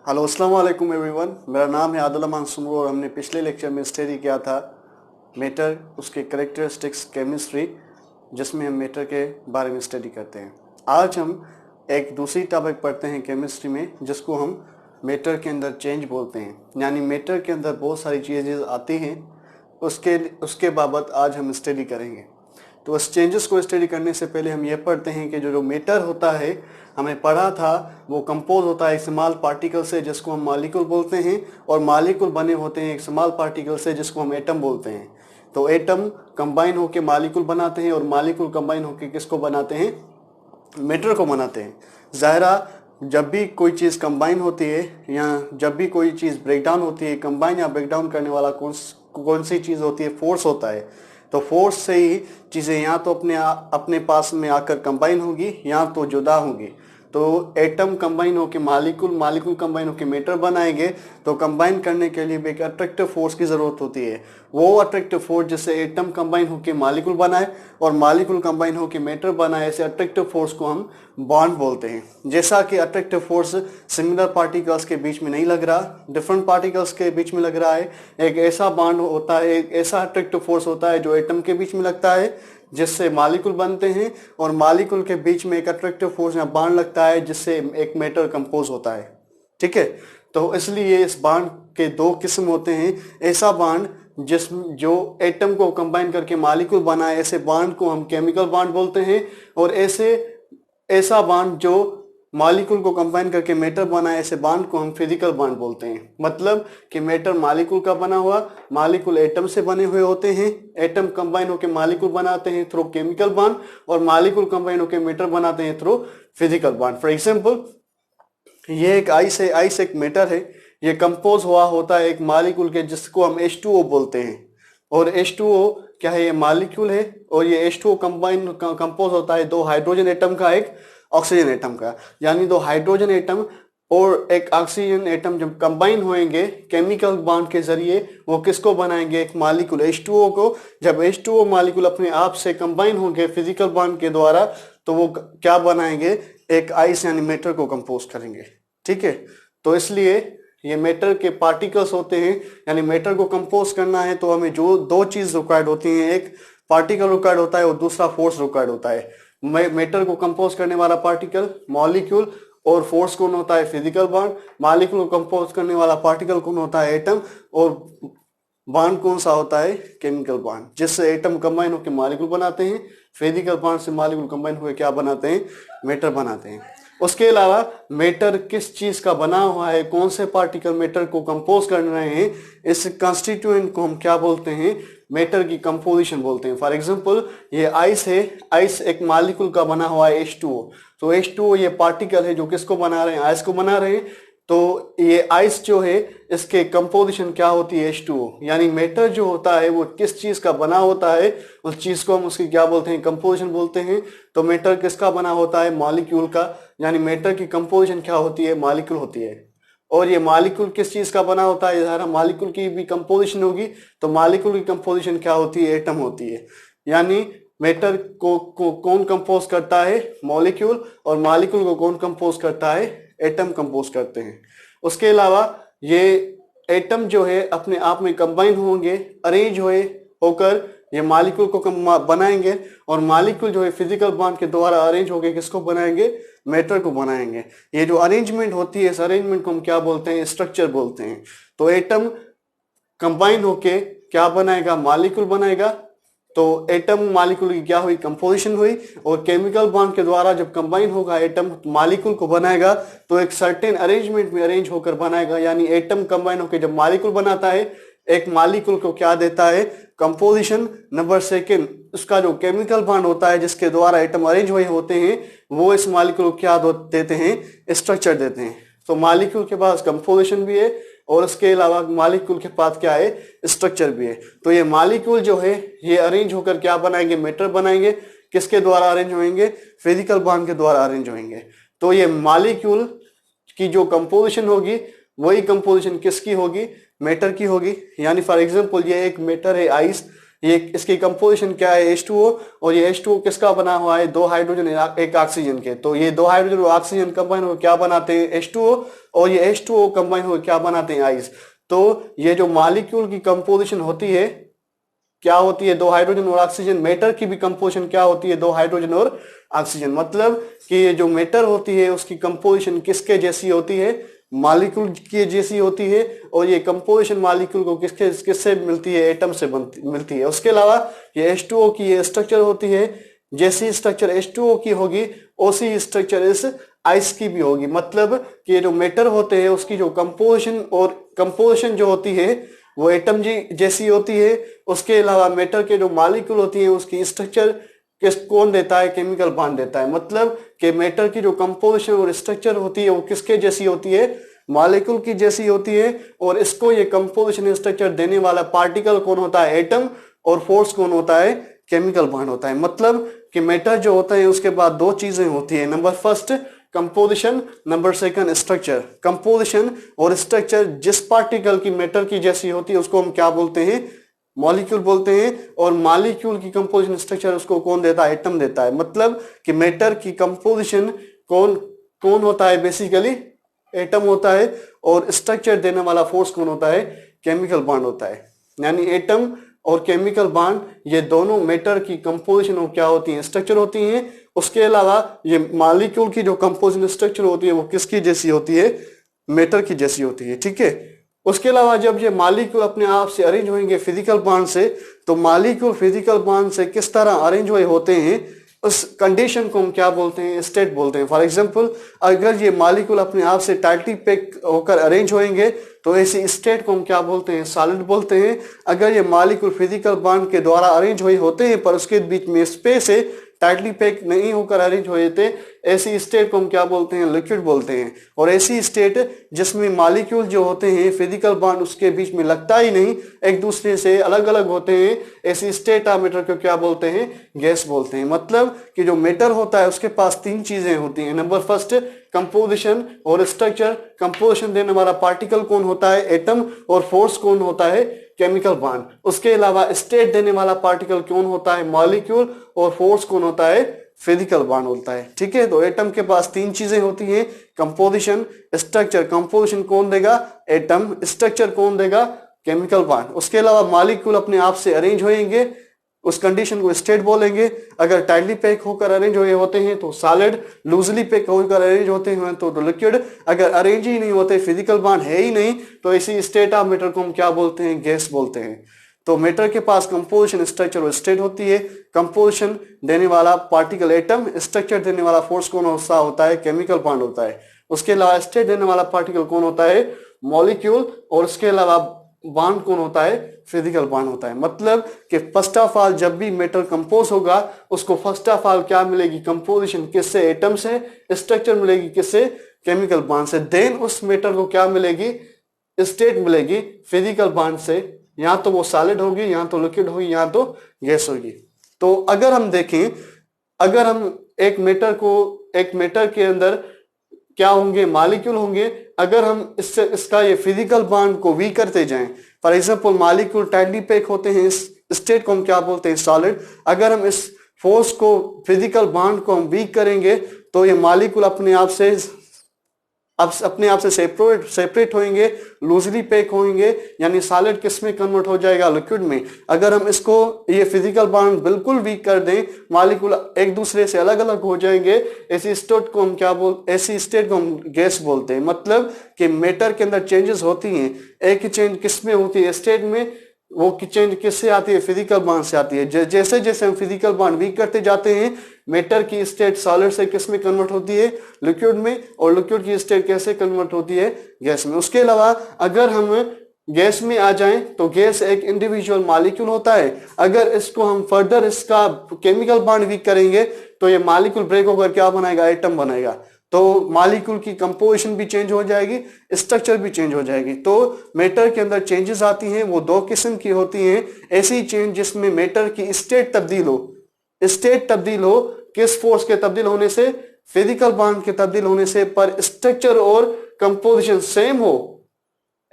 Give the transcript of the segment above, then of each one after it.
Hello अस्सलाम वालेकुम everyone. मेरा नाम है आदिल मानसूम और हमने पिछले लेक्चर में स्टडी किया था मैटर, उसके कैरेक्टरिस्टिक्स, केमिस्ट्री, जिसमें हम मैटर के बारे में स्टडी करते हैं। आज हम एक दूसरी टॉपिक पढ़ते हैं केमिस्ट्री में, जिसको हम मैटर के अंदर चेंज बोलते हैं। यानी मैटर के अंदर बहुत सारी चीज़ें आती हैं, उसके बाबत आज हम स्टडी करेंगे। तो उस चेंजेस को स्टडी करने से पहले हम ये पढ़ते हैं कि जो मैटर होता है, हमें पढ़ा था, वो कंपोज होता है एक स्मॉल पार्टिकल से जिसको हम मॉलिक्यूल बोलते हैं, और मॉलिक्यूल बने होते हैं एक स्मॉल पार्टिकल से जिसको हम एटम बोलते हैं। तो एटम कंबाइन होकर मॉलिक्यूल बनाते हैं और मॉलिक्यूल कंबाइन होकर किसको बनाते हैं? मैटर को बनाते हैं। ज़ाहिरा जब भी कोई चीज़ कंबाइन होती है या जब भी कोई चीज़ ब्रेकडाउन होती है, कंबाइन या ब्रेकडाउन करने वाला कौन सी चीज़ होती है? फोर्स होता है। तो फोर्स से ही चीज़ें या तो अपने पास में आकर कंबाइन होगी या तो जुदा होगी। तो एटम कंबाइन होकर मॉलिक्यूल कंबाइन होकर मैटर बनाएंगे। तो कंबाइन करने के लिए भी एक अट्रैक्टिव फोर्स की ज़रूरत होती है। वो अट्रैक्टिव फोर्स जिससे एटम कंबाइन होकर मॉलिक्यूल बनाए और मॉलिक्यूल कंबाइन होकर मैटर बनाए, ऐसे अट्रैक्टिव फोर्स को हम बॉन्ड बोलते हैं। जैसा कि अट्रैक्टिव फोर्स सिमिलर पार्टिकल्स के बीच में नहीं लग रहा, डिफरेंट पार्टिकल्स के बीच में लग रहा है। एक ऐसा बॉन्ड होता है, एक ऐसा अट्रैक्टिव फोर्स होता है जो एटम के बीच में लगता है, जिससे मॉलिक्यूल बनते हैं, और मॉलिक्यूल के बीच में एक अट्रैक्टिव फोर्स या बॉन्ड लगता है जिससे एक मैटर कंपोज होता है। ठीक है, तो इसलिए इस बॉन्ड के दो किस्म होते हैं। ऐसा बॉन्ड जो एटम को कंबाइन करके मॉलिक्यूल बनाए, ऐसे बॉन्ड को हम केमिकल बॉन्ड बोलते हैं। और ऐसा बॉन्ड जो मॉलिक्यूल को कंबाइन करके मैटर बनाए, ऐसे बॉन्ड को हम फिजिकल बॉन्ड बोलते हैं। मतलब कि मैटर मॉलिक्यूल का बना हुआ, मॉलिक्यूल एटम से बने हुए होते हैं, एटम कंबाइन होकर मॉलिक्यूल बनाते हैं थ्रू केमिकल बॉन्ड, और मॉलिक्यूल कंबाइन होकर मैटर बनाते हैं through physical bond. For example, ये एक आइस एक मैटर है। ये कंपोज हुआ होता है एक मॉलिक्यूल के, जिसको हम H2O बोलते हैं। और H2O क्या है? ये मॉलिक्यूल है। और ये H2O कंपोज होता है दो हाइड्रोजन एटम का, एक ऑक्सीजन एटम का। यानी दो हाइड्रोजन एटम और एक ऑक्सीजन एटम जब कंबाइन होंगे केमिकल बॉन्ड के जरिए, वो किसको बनाएंगे? एक मॉलिक्यूल H2O को। जब H2O मॉलिक्यूल अपने आप से कंबाइन होंगे फिजिकल बॉन्ड के द्वारा, तो वो क्या बनाएंगे? एक आइस यानी मैटर को कंपोज करेंगे। ठीक है, तो इसलिए ये मैटर के पार्टिकल्स होते हैं। यानी मैटर को कंपोज करना है तो हमें जो दो चीज रिक्वायर्ड होती हैं, एक पार्टिकल रिक्वायर्ड होता है और दूसरा फोर्स रिक्वायर्ड होता है। मैटर को कंपोज करने वाला पार्टिकल मॉलिक्यूल, और फोर्स कौन होता है? Physical bond. मॉलिक्यूल को कंपोज करने वाला पार्टिकल कौन होता है? एटम। और बॉन्ड कौन सा होता है? केमिकल बॉन्ड, जिससे एटम कंबाइन होकर मॉलिक्यूल बनाते हैं। फिजिकल बॉन्ड से मॉलिक्यूल कंबाइन होकर क्या बनाते हैं? मैटर बनाते हैं। उसके अलावा मैटर किस चीज का बना हुआ है, कौन से पार्टिकल मैटर को कंपोज कर रहे हैं, इस कंस्टिट्यूएंट को हम क्या बोलते हैं? मैटर की कंपोजिशन बोलते हैं। फॉर एग्जांपल, ये आइस है। आइस एक मॉलिक्यूल का बना हुआ है H2O। तो H2O ये पार्टिकल है जो किसको बना रहे हैं? आइस को बना रहे हैं। तो ये आइस जो है, इसके कंपोजिशन क्या होती है? H2O। यानी मैटर जो होता है वो किस चीज का बना होता है, उस चीज को हम उसकी क्या बोलते हैं? कंपोजिशन बोलते हैं। तो मैटर किसका बना होता है? मॉलिक्यूल का। यानी मैटर की कंपोजिशन क्या होती है? मॉलिक्यूल होती है। और ये मॉलिक्यूल किस चीज का बना होता है? ज़रा मॉलिक्यूल की भी कंपोजिशन होगी, तो मॉलिक्यूल की कंपोजिशन क्या होती है? एटम होती है। यानी मैटर को कौन कंपोज करता है? मॉलिक्यूल। और मॉलिक्यूल को कौन कंपोज करता है? एटम कंपोज करते हैं। उसके अलावा ये एटम जो है अपने आप में कंबाइन होंगे, अरेंज होकर ये मॉलिक्यूल को बनाएंगे, और मॉलिक्यूल जो है फिजिकल बॉन्ड के द्वारा अरेंज होकर किसको बनाएंगे? मैटर को बनाएंगे। ये जो अरेंजमेंट होती है, इस अरेंजमेंट को हम क्या बोलते हैं? स्ट्रक्चर बोलते हैं। तो एटम कंबाइन होके क्या बनाएगा? मॉलिक्यूल बनाएगा। तो एटम मॉलिक्यूल की क्या हुई? कंपोजिशन हुई। और केमिकल बॉन्ड के द्वारा जब कंबाइन होगा एटम मॉलिक्यूल को बनाएगा, तो एक सर्टेन अरेंजमेंट में अरेंज होकर बनाएगा। यानी एटम कंबाइन होकर जब मॉलिक्यूल बनाता है, एक मॉलिक्यूल को क्या देता है? कंपोजिशन। नंबर सेकंड, उसका जो केमिकल बॉन्ड होता है जिसके द्वारा एटम अरेंज हुए होते हैं, वो इस मॉलिक्यूल को क्या देते हैं? स्ट्रक्चर देते हैं। तो मॉलिक्यूल के पास कंपोजिशन भी है, और उसके अलावा मॉलिक्यूल के पास क्या है? स्ट्रक्चर भी है। तो ये मॉलिक्यूल जो है ये अरेंज होकर क्या बनाएंगे? मैटर बनाएंगे। किसके द्वारा अरेंज होंगे? फिजिकल बॉन्ड के द्वारा अरेंज होंगे। तो ये मॉलिक्यूल की जो कंपोजिशन होगी, वही कंपोजिशन किसकी होगी? मैटर की होगी। यानी फॉर एग्जांपल, ये एक मैटर है आइस। ये इसकी कंपोजिशन क्या है H2O, और ये H2O किसका बना हुआ है, 2 हाइड्रोजन एक ऑक्सीजन के। तो ये 2 हाइड्रोजन और ऑक्सीजन कंबाइन होकर क्या बनाते हैं, H2O, और ये H2O कंबाइन होकर क्या बनाते हैं, आइस। तो ये जो मॉलिक्यूल की कंपोजिशन होती है क्या होती है, 2 हाइड्रोजन और ऑक्सीजन। मैटर की भी कंपोजिशन क्या होती है, 2 हाइड्रोजन और ऑक्सीजन। मतलब कि ये जो मैटर होती है उसकी कंपोजिशन किसके जैसी होती है, मॉलिक्यूल की जैसी होती है, और ये कंपोजिशन मॉलिक्यूल को किससे मिलती है, एटम से मिलती है। उसके अलावा ये H2O की ये स्ट्रक्चर होती है, जैसी स्ट्रक्चर H2O की होगी उसी स्ट्रक्चर इस आइस की भी होगी। मतलब कि ये जो मैटर होते हैं उसकी जो कंपोजिशन जो होती है वो एटम जैसी होती है। उसके अलावा मैटर के जो मॉलिक्यूल होती है उसकी स्ट्रक्चर कौन देता है, केमिकल बॉन्ड देता है। मतलब कि मैटर की जो कंपोजिशन और स्ट्रक्चर होती है वो किसके जैसी होती है, मॉलिक्यूल की जैसी होती है। और इसको ये कंपोजिशन स्ट्रक्चर देने वाला पार्टिकल कौन होता है, एटम, और फोर्स कौन होता है, केमिकल बॉन्ड होता है। मतलब कि मैटर जो होता है उसके बाद 2 चीजें होती है, number first composition, number second structure. Composition और स्ट्रक्चर जिस पार्टिकल की मैटर की जैसी होती है उसको हम क्या बोलते हैं, मॉलिक्यूल बोलते हैं। और मॉलिक्यूल की कंपोजिशन स्ट्रक्चर उसको कौन देता है, एटम देता है। मतलब कि मैटर की कंपोजिशन कौन होता है, बेसिकली एटम होता है, और स्ट्रक्चर देने वाला फोर्स कौन होता है, केमिकल बॉन्ड होता है। यानी एटम और केमिकल बॉन्ड ये दोनों मैटर की कंपोजिशन और क्या होती है, स्ट्रक्चर होती हैं। उसके अलावा ये मॉलिक्यूल की जो कंपोजिशन स्ट्रक्चर होती है वो किसकी जैसी होती है, मैटर की जैसी होती है, ठीक है। उसके अलावा जब ये मॉलिक्यूल अपने आप से अरेंज होंगे फिजिकल बॉन्ड से, तो मॉलिक्यूल फिजिकल बॉन्ड से किस तरह अरेंज हुए होते हैं उस कंडीशन को हम क्या बोलते हैं, स्टेट बोलते हैं। फॉर एग्जांपल अगर ये मॉलिक्यूल अपने आप से टाइटली पैक होकर अरेंज होंगे तो ऐसी स्टेट को हम क्या बोलते हैं, सॉलिड बोलते हैं। अगर ये मॉलिक्यूल फिजिकल बॉन्ड के द्वारा अरेंज हुए होते हैं पर उसके बीच में स्पेस है, टाइटली पैक नहीं होकर अरेंज हुए थे, ऐसी स्टेट को हम क्या बोलते हैं, लिक्विड बोलते हैं। और ऐसी स्टेट जिसमें मॉलिक्यूल जो होते हैं फिजिकल बॉन्ड उसके बीच में लगता ही नहीं, एक दूसरे से अलग अलग होते हैं, ऐसी स्टेट ऑफ मैटर को क्या बोलते हैं, गैस बोलते हैं। मतलब कि जो मैटर होता है उसके पास 3 चीजें होती हैं, नंबर फर्स्ट कंपोजिशन और स्ट्रक्चर। कंपोजिशन देने वाला पार्टिकल कौन होता है, एटम, और फोर्स कौन होता है, केमिकल बॉन्ड। उसके अलावा स्टेट देने वाला पार्टिकल कौन होता है, मॉलिक्यूल, और फोर्स कौन होता है, फिजिकल बॉन्ड होता है, ठीक है। तो एटम के पास 3 चीजें होती हैं, कंपोजिशन, स्ट्रक्चर। कंपोजिशन कौन देगा, एटम, स्ट्रक्चर कौन देगा, केमिकल बॉन्ड। उसके अलावा मॉलिक्यूल अपने आप से अरेंज होंगे, उस कंडीशन को स्टेट बोलेंगे। अगर टाइटली पैक होकर अरेंज हुए होते हैं तो सॉलिड, लूजली पैक होकर अरेंज होते हैं तो लिक्विड। अगर अरेंज ही नहीं होते, फिजिकल बॉन्ड है ही नहीं, तो इसी स्टेट ऑफ मैटर को हम क्या बोलते हैं, गैस बोलते हैं। तो मैटर के पास कंपोजिशन, स्ट्रक्चर और स्टेट होती है। कंपोजिशन देने वाला पार्टिकल एटम, स्ट्रक्चर देने वाला फोर्स कौन होता है, केमिकल बॉन्ड होता है। उसके अलावा स्टेट देने वाला पार्टिकल कौन होता है, मॉलिक्यूल, और उसके अलावा बॉन्ड कौन होता है, फिजिकल बॉन्ड होता है। मतलब कि फर्स्ट ऑफ ऑल जब भी मैटर कंपोज होगा उसको फर्स्ट ऑफ ऑल क्या मिलेगी, कंपोजिशन किससे, एटम से, स्ट्रक्चर मिलेगी किससे, केमिकल बॉन्ड से। देन उस मैटर को क्या मिलेगी, स्टेट मिलेगी फिजिकल बॉन्ड से। या तो वो सॉलिड होगी, या तो लिक्विड होगी, या तो गैस होगी। तो अगर हम देखें, अगर हम एक मैटर के अंदर क्या होंगे, मॉलिक्यूल होंगे। अगर हम इसका ये फिजिकल बॉन्ड को वीक करते जाएं, for example molecule tightly pack होते हैं, इस स्टेट को हम क्या बोलते हैं, सॉलिड। अगर हम इस फोर्स को, फिजिकल बॉन्ड को हम वीक करेंगे तो ये मॉलिक्यूल अपने आप से सेपरेट होंगे, लूजली पैक होंगे, यानी सॉलिड किस में कन्वर्ट हो जाएगा, लिक्विड में। अगर हम इसको ये फिजिकल बॉन्ड बिल्कुल वीक कर दें, मॉलिक्यूल एक दूसरे से अलग अलग हो जाएंगे, ऐसी स्टेट को हम गैस बोलते हैं। मतलब कि मैटर के अंदर चेंजेस होती हैं, एक चेंज किस में होती है, स्टेट में, वो चेंज किससे आती है, फिजिकल बॉन्ड से आती है। जैसे जैसे हम फिजिकल बॉन्ड वीक करते जाते हैं, मैटर की स्टेट सॉलिड से किस में कन्वर्ट होती है, लिक्विड में, और लिक्विड की स्टेट कैसे कन्वर्ट होती है, गैस में। उसके अलावा अगर हम गैस में आ जाएं तो गैस एक इंडिविजुअल मॉलिक्यूल होता है। अगर इसको हम फर्दर इसका केमिकल बॉन्ड वीक करेंगे तो ये मॉलिक्यूल ब्रेक होकर क्या बनाएगा, एटम बनाएगा। तो मॉलिक्यूल की कंपोजिशन भी चेंज हो जाएगी, स्ट्रक्चर भी चेंज हो जाएगी। तो मैटर के अंदर चेंजेस आती हैं, वो 2 किस्म की होती हैं। ऐसी चेंज जिसमें मैटर की स्टेट तब्दील हो, किस फोर्स के तब्दील होने से, फिजिकल बॉन्ड के तब्दील होने से, पर स्ट्रक्चर और कंपोजिशन सेम हो।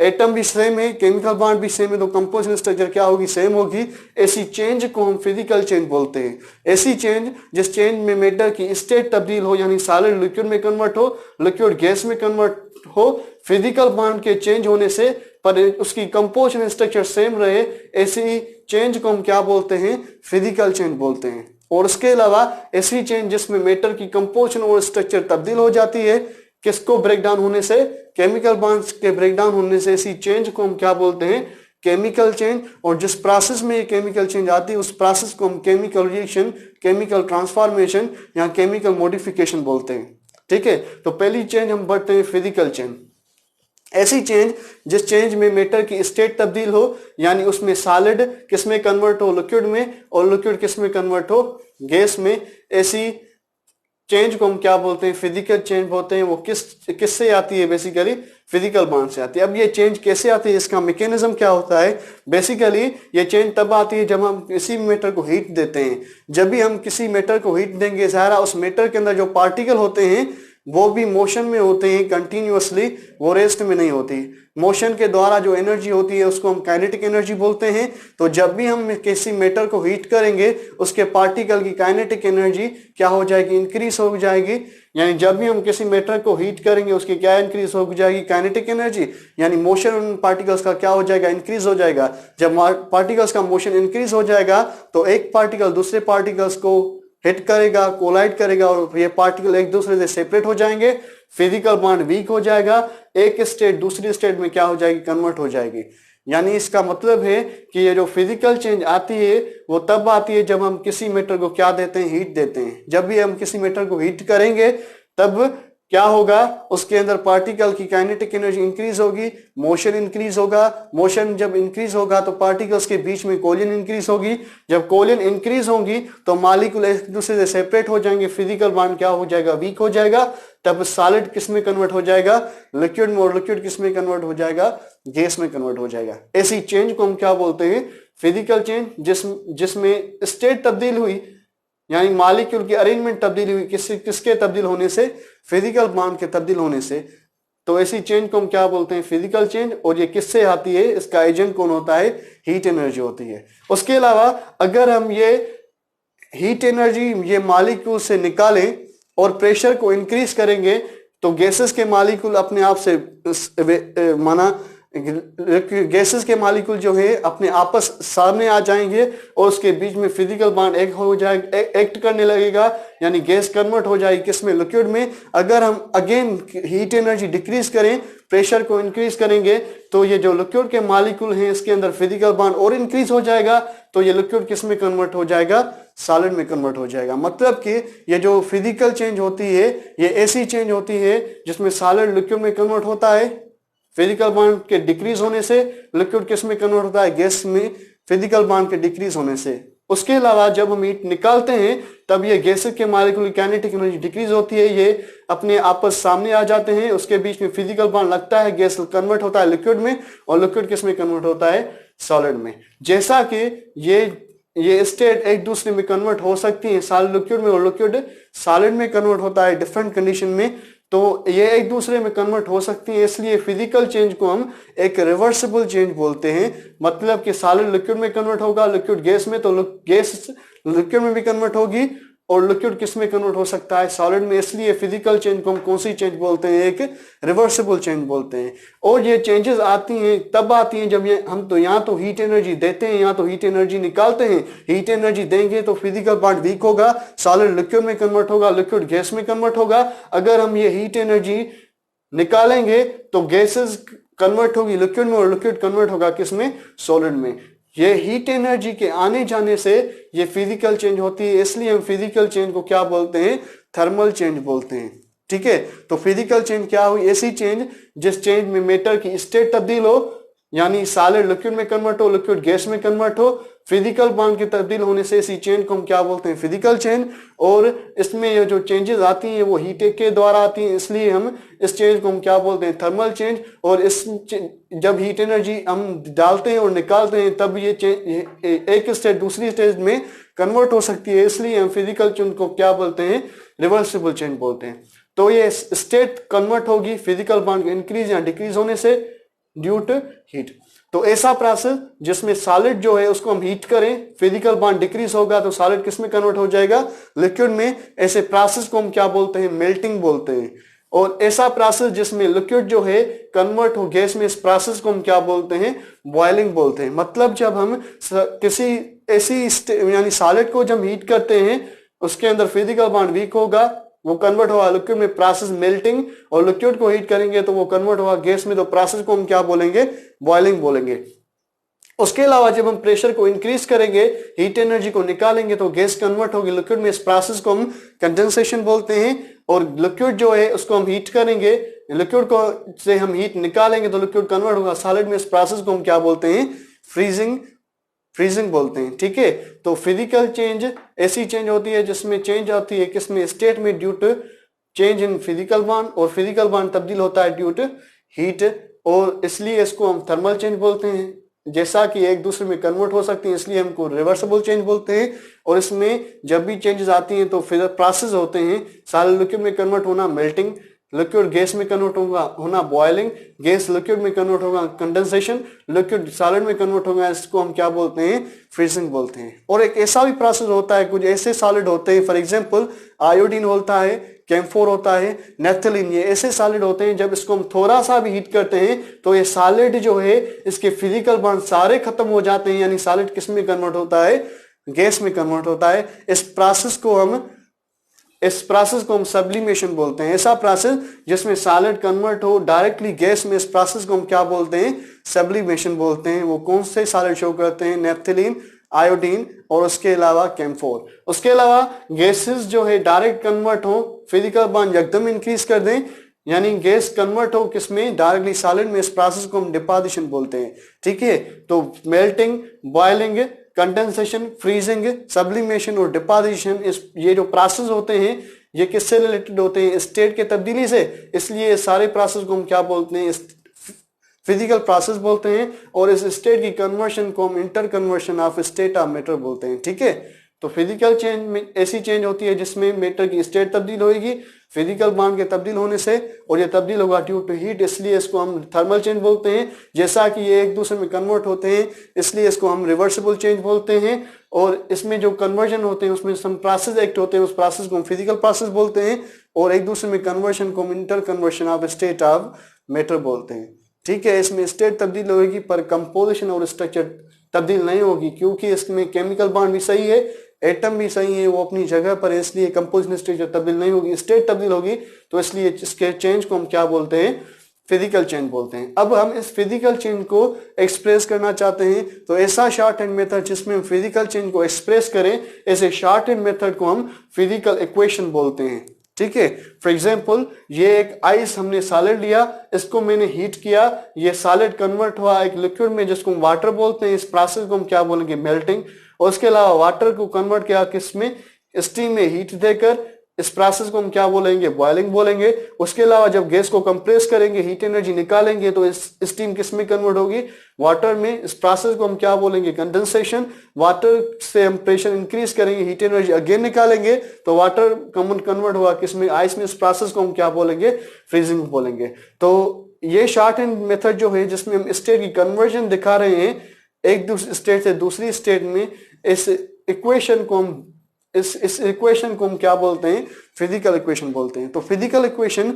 एटम भी सेम है, केमिकल बॉन्ड भी सेम है, तो कंपोजिशन स्ट्रक्चर क्या होगी, सेम होगी। ऐसी चेंज को हम फिजिकल चेंज बोलते हैं। ऐसी चेंज जिस चेंज में मैटर की स्टेट तब्दील हो, यानी सॉलिड लिक्विड में कन्वर्ट हो, लिक्विड गैस में कन्वर्ट हो, फिजिकल बॉन्ड के चेंज होने से पर उसकी कंपोजिशन स्ट्रक्चर सेम रहे, ऐसी चेंज को हम क्या बोलते हैं, फिजिकल चेंज बोलते हैं। और उसके अलावा ऐसी चेंज जिसमें मैटर की कंपोजिशन और स्ट्रक्चर तब्दील हो जाती है, किसको ब्रेक डाउन होने से, केमिकल बॉन्ड्स के ब्रेक डाउन होने से, ऐसी चेंज को हम क्या बोलते हैं, केमिकल चेंज। और जिस प्रोसेस में ये केमिकल चेंज आती है उस प्रोसेस को हम केमिकल रिएक्शन, केमिकल ट्रांसफॉर्मेशन या केमिकल मॉडिफिकेशन बोलते हैं। ठीक है, तो पहली चेंज हम बढ़ते हैं फिजिकल चेंज। ऐसी चेंज जिस चेंज में मैटर की स्टेट तब्दील हो, यानी उसमें सॉलिड किस में कन्वर्ट हो, लिक्विड में, और लिक्विड किस में कन्वर्ट हो, गैस में, ऐसी चेंज को हम क्या बोलते हैं, फिजिकल चेंज बोलते हैं। वो किससे आती है, बेसिकली फिजिकल बॉन्ड से आती है। अब ये चेंज कैसे आती है, इसका मैकेनिज्म क्या होता है, बेसिकली ये चेंज तब आती है जब हम किसी मैटर को हीट देते हैं। जब भी हम किसी मैटर को हीट देंगे, सारा उस मैटर के अंदर जो पार्टिकल होते हैं वो भी मोशन में होते हैं कंटिन्यूअसली, वो रेस्ट में नहीं होती। मोशन के द्वारा जो एनर्जी होती है उसको हम काइनेटिक एनर्जी बोलते हैं। तो जब भी हम किसी मैटर को हीट करेंगे उसके पार्टिकल की काइनेटिक एनर्जी क्या हो जाएगी, इंक्रीज हो जाएगी। यानी जब भी हम किसी मैटर को हीट करेंगे उसकी क्या इंक्रीज हो जाएगी, काइनेटिक एनर्जी, यानी मोशन उन पार्टिकल्स का क्या हो जाएगा, इंक्रीज हो जाएगा। जब पार्टिकल्स का मोशन इंक्रीज हो जाएगा तो एक पार्टिकल दूसरे पार्टिकल्स को हिट करेगा, कोलाइड करेगा, और ये पार्टिकल एक दूसरे से सेपरेट हो जाएंगे, फिजिकल बॉन्ड वीक हो जाएगा, एक स्टेट दूसरी स्टेट में क्या हो जाएगी, कन्वर्ट हो जाएगी। यानी इसका मतलब है कि ये जो फिजिकल चेंज आती है वो तब आती है जब हम किसी मैटर को क्या देते हैं, हीट देते हैं। जब भी हम किसी मैटर को हीट करेंगे तब क्या होगा, उसके अंदर पार्टिकल की काइनेटिक एनर्जी इंक्रीज होगी, मोशन इंक्रीज होगा। मोशन जब इंक्रीज होगा तो पार्टिकल्स के बीच में कोलिजन इंक्रीज होगी। जब कोलिजन इंक्रीज होगी तो मॉलिक्यूल एक दूसरे से सेपरेट हो जाएंगे, फिजिकल बॉन्ड क्या हो जाएगा, वीक हो जाएगा। तब सॉलिड किस में कन्वर्ट हो जाएगा, लिक्विड में, और लिक्विड किस में कन्वर्ट हो जाएगा, गैस में कन्वर्ट हो जाएगा। ऐसी चेंज को हम क्या बोलते हैं, फिजिकल चेंज, जिसमें स्टेट तब्दील हुई, यानी मॉलिक्यूल की अरेंजमेंट तब्दील हुई, किसके तब्दील होने से, फिजिकल बॉन्ड के तब्दील होने से। तो ऐसी चेंज को हम क्या बोलते हैं, फिजिकल चेंज। और ये किससे आती है, इसका एजेंट कौन होता है, हीट एनर्जी होती है। उसके अलावा अगर हम ये हीट एनर्जी ये मॉलिक्यूल से निकालें और प्रेशर को इंक्रीज करेंगे तो गैसेस के मॉलिक्यूल अपने आप से माना गैसेस के मॉलिक्यूल जो है अपने आपस सामने आ जाएंगे और उसके बीच में फिजिकल बॉन्ड एक हो जाएगा, एक्ट करने लगेगा, यानी गैस कन्वर्ट हो जाएगी किसमें, लिक्विड में। अगर हम अगेन हीट एनर्जी डिक्रीज करें, प्रेशर को इंक्रीज करेंगे तो ये जो लिक्विड के मॉलिक्यूल हैं इसके अंदर फिजिकल बॉन्ड और इंक्रीज हो जाएगा, तो ये लिक्विड किस में कन्वर्ट हो जाएगा, सॉलिड में कन्वर्ट हो जाएगा। मतलब कि ये जो फिजिकल चेंज होती है ये ऐसी चेंज होती है जिसमें सॉलिड लिक्विड में कन्वर्ट होता है, फिजिकल बॉन्ड के डिक्रीज होने से। लिक्विड किस में कन्वर्ट होता है, गैस में, फिजिकल बॉन्ड के डिक्रीज होने से। उसके अलावा जब हम हीट निकालते हैं तब ये गैसेस के मॉलिक्यूल की काइनेटिक एनर्जी डिक्रीज होती है, ये अपने आपस सामने आ जाते हैं, उसके बीच में फिजिकल बॉन्ड लगता है, गैस कन्वर्ट होता है लिक्विड में, और लिक्विड किस में कन्वर्ट होता है, सॉलिड में। जैसा कि ये स्टेट एक दूसरे में कन्वर्ट हो सकती है, सॉलिड लिक्विड में और लिक्विड सॉलिड में कन्वर्ट होता है डिफरेंट कंडीशन में, तो ये एक दूसरे में कन्वर्ट हो सकती है। इसलिए फिजिकल चेंज को हम एक रिवर्सिबल चेंज बोलते हैं। मतलब कि सॉलिड लिक्विड में कन्वर्ट होगा, लिक्विड गैस में, तो गैस लिक्विड में भी कन्वर्ट होगी, और लिक्विड किस में कन्वर्ट हो सकता है, सॉलिड में। इसलिए फिजिकल चेंज को हम कौन सी चेंज बोलते हैं, एक रिवर्सिबल चेंज बोलते हैं। और ये चेंजेस आती हैं तब आती हैं जब हम तो यहाँ तो हीट एनर्जी देते हैं, यहाँ तो हीट एनर्जी निकालते हैं। हीट एनर्जी देंगे तो फिजिकल बॉन्ड वीक होगा, सॉलिड लिक्विड में कन्वर्ट होगा, लिक्विड गैस में कन्वर्ट होगा। अगर हम ये हीट एनर्जी निकालेंगे तो गैसेस कन्वर्ट होगी लिक्विड में, और लिक्विड कन्वर्ट होगा किसमें, सॉलिड में। ये हीट एनर्जी के आने जाने से ये फिजिकल चेंज होती है, इसलिए हम फिजिकल चेंज को क्या बोलते हैं, थर्मल चेंज बोलते हैं। ठीक है, तो फिजिकल चेंज क्या हुई, ऐसी चेंज जिस चेंज में मैटर की स्टेट तब्दील हो, यानी सॉलिड लिक्विड में कन्वर्ट हो, लिक्विड गैस में कन्वर्ट हो, फिजिकल बॉन्ड के तब्दील होने से इसी चेंज को हम क्या बोलते हैं, फिजिकल चेंज। और इसमें ये जो चेंजेस आती हैं वो हीट के द्वारा आती हैं, इसलिए हम इस चेंज को हम क्या बोलते हैं, थर्मल चेंज। और इस जब हीट एनर्जी हम डालते हैं और निकालते हैं तब ये चेंज एक स्टेट दूसरी स्टेज में कन्वर्ट हो सकती है, इसलिए हम फिजिकल चेंज को क्या बोलते हैं, रिवर्सिबल चेंज बोलते हैं। तो ये स्टेट कन्वर्ट होगी फिजिकल बॉन्ड इंक्रीज या डिक्रीज होने से, ड्यू टू हीट। तो ऐसा प्रोसेस जिसमें सॉलिड जो है उसको हम हीट करें, फिजिकल बॉन्ड डिक्रीज होगा तो सॉलिड किस में कन्वर्ट हो जाएगा, लिक्विड में। ऐसे प्रोसेस को हम क्या बोलते हैं, मेल्टिंग बोलते हैं। और ऐसा प्रोसेस जिसमें लिक्विड जो है कन्वर्ट हो गैस में, इस प्रोसेस को हम क्या बोलते हैं, बॉइलिंग बोलते हैं। मतलब जब हम किसी ऐसी यानी सॉलिड को जब हीट करते हैं, उसके अंदर फिजिकल बॉन्ड वीक होगा, वो कन्वर्ट होगा लिक्विड में, प्रोसेस मेल्टिंग। और लिक्विड को हीट करेंगे तो वो कन्वर्ट होगा गैस में, तो प्रोसेस को हम क्या बोलेंगे, बॉइलिंग बोलेंगे। उसके अलावा जब हम प्रेशर को इंक्रीज करेंगे, हीट एनर्जी को निकालेंगे तो गैस कन्वर्ट होगी लिक्विड में, इस प्रोसेस को हम कंडेंसेशन बोलते हैं। और लिक्विड जो है उसको हम हीट करेंगे, लिक्विड को से हम हीट निकालेंगे तो लिक्विड कन्वर्ट होगा सॉलिड में, इस प्रोसेस को हम क्या बोलते हैं, फ्रीजिंग बोलते हैं। ठीक है, तो फिजिकल चेंज ऐसी चेंज होती है जिसमें चेंज होती है किसमें, स्टेट में, due to change in physical bond. और फिजिकल बॉन्ड तब्दील होता है ड्यू टू हीट, और इसलिए इसको हम थर्मल चेंज बोलते हैं। जैसा कि एक दूसरे में कन्वर्ट हो सकते हैं, इसलिए हमको रिवर्सिबल चेंज बोलते हैं। और इसमें जब भी चेंजेस आती हैं तो फिर प्रोसेस होते हैं, सॉलिड लिक्विड में कन्वर्ट होना मेल्टिंग, लिक्विड गैस में कन्वर्ट होना बॉइलिंग, गैस लिक्विड में कन्वर्ट होगा कंडेंसेशन, लिक्विड सॉलिड में कन्वर्ट होगा, इसको हम क्या बोलते हैं, फ्रीजिंग बोलते हैं। और एक ऐसा भी प्रोसेस होता है, कुछ ऐसे सॉलिड होते हैं, फॉर एग्जांपल आयोडीन होता है, कैम्फोर होता है, नेफ्थलीन, ये ऐसे सॉलिड होते हैं जब इसको हम थोड़ा सा भी हीट करते हैं तो ये सॉलिड जो है इसके फिजिकल बॉन्ड सारे खत्म हो जाते हैं, यानी सॉलिड किस में कन्वर्ट होता है, गैस में कन्वर्ट होता है। इस प्रोसेस को हम सब्लिमेशन बोलते हैं। ऐसा प्रोसेस जिसमें सॉलिड कन्वर्ट हो डायरेक्टली गैस में, इस प्रोसेस को हम क्या बोलते हैं, सब्लिमेशन बोलते हैं। वो कौन से सॉलिड शो करते हैं, नेफ्थलीन, आयोडीन और उसके अलावा कैम्फोर। उसके अलावा गैसेस जो है डायरेक्ट कन्वर्ट हो, फिजिकल बॉन्ड एकदम इंक्रीज कर दें, यानी गैस कन्वर्ट हो किसमें, डायरेक्टली सॉलिड में, इस प्रोसेस को हम डिपोजिशन बोलते हैं। ठीक है, तो melting, boiling, condensation, freezing, sublimation और डिपोजिशन, ये जो प्रोसेस होते हैं ये किससे रिलेटेड होते हैं, स्टेट के तब्दीली से। इसलिए सारे प्रोसेस को हम क्या बोलते हैं, फिजिकल प्रोसेस बोलते हैं। और इस स्टेट की कन्वर्शन को हम inter conversion of state of matter बोलते हैं। ठीक है, तो फिजिकल चेंज में ऐसी चेंज होती है जिसमें मैटर की स्टेट तब्दील होगी फिजिकल बॉन्ड के तब्दील होने से, और ये तब्दील होगा ड्यू टू हीट, इसलिए इसको हम थर्मल चेंज बोलते हैं। जैसा कि ये एक दूसरे में कन्वर्ट होते हैं इसलिए इसको हम रिवर्सिबल चेंज बोलते हैं। और इसमें जो कन्वर्जन होते हैं उसमें सम प्रोसेस एक्ट होते हैं, उस प्रोसेस को हम फिजिकल प्रोसेस बोलते हैं। और एक दूसरे में कन्वर्शन को हम inter conversion of state of matter बोलते हैं। ठीक है, इसमें स्टेट तब्दील होगी पर कंपोजिशन और स्ट्रक्चर तब्दील नहीं होगी, क्योंकि इसमें केमिकल बॉन्ड भी सही है, एटम भी सही है, वो अपनी जगह पर है, इसलिए कंपोजिशन स्ट्रक्चर तब्दील नहीं होगी, स्टेट तब्दील होगी। तो इसलिए इसके चेंज को हम क्या बोलते हैं, फिजिकल चेंज बोलते हैं। अब हम इस फिजिकल चेंज को एक्सप्रेस करना चाहते हैं, तो ऐसा शॉर्ट हैंड मेथड जिसमें हम फिजिकल चेंज को एक्सप्रेस करें, ऐसे शॉर्ट हैंड मेथड को हम फिजिकल इक्वेशन बोलते हैं। ठीक है, फॉर एग्जाम्पल ये एक आइस हमने सॉलिड लिया, इसको मैंने हीट किया, ये सॉलिड कन्वर्ट हुआ एक लिक्विड में जिसको हम वाटर बोलते हैं। इस प्रोसेस को हम क्या बोलेंगे, मेल्टिंग। और उसके अलावा वाटर को कन्वर्ट किया किसमें, स्टीम में हीट देकर, इस प्रोसेस को हम क्या बोलेंगे, बॉइलिंग बोलेंगे। उसके अलावा जब गैस को कंप्रेस करेंगे, हीट एनर्जी निकालेंगे तो इस स्टीम किस में कन्वर्ट होगी, वाटर में। इस प्रोसेस को हम क्या बोलेंगे, कंडेंसेशन। वाटर से हम प्रेशर इंक्रीज करेंगे, हीट एनर्जी अगेन निकालेंगे तो वाटर कन्वर्ट होगा किसमें, आइस में। इस प्रोसेस को हम क्या बोलेंगे, फ्रीजिंग बोलेंगे। तो ये शॉर्ट हैंड मेथड जो है जिसमें हम स्टेट की कन्वर्जन दिखा रहे हैं एक दूसरी स्टेट से दूसरी स्टेट में, इस इक्वेशन को हम क्या बोलते हैं, फिजिकल इक्वेशन बोलते हैं। तो फिजिकल इक्वेशन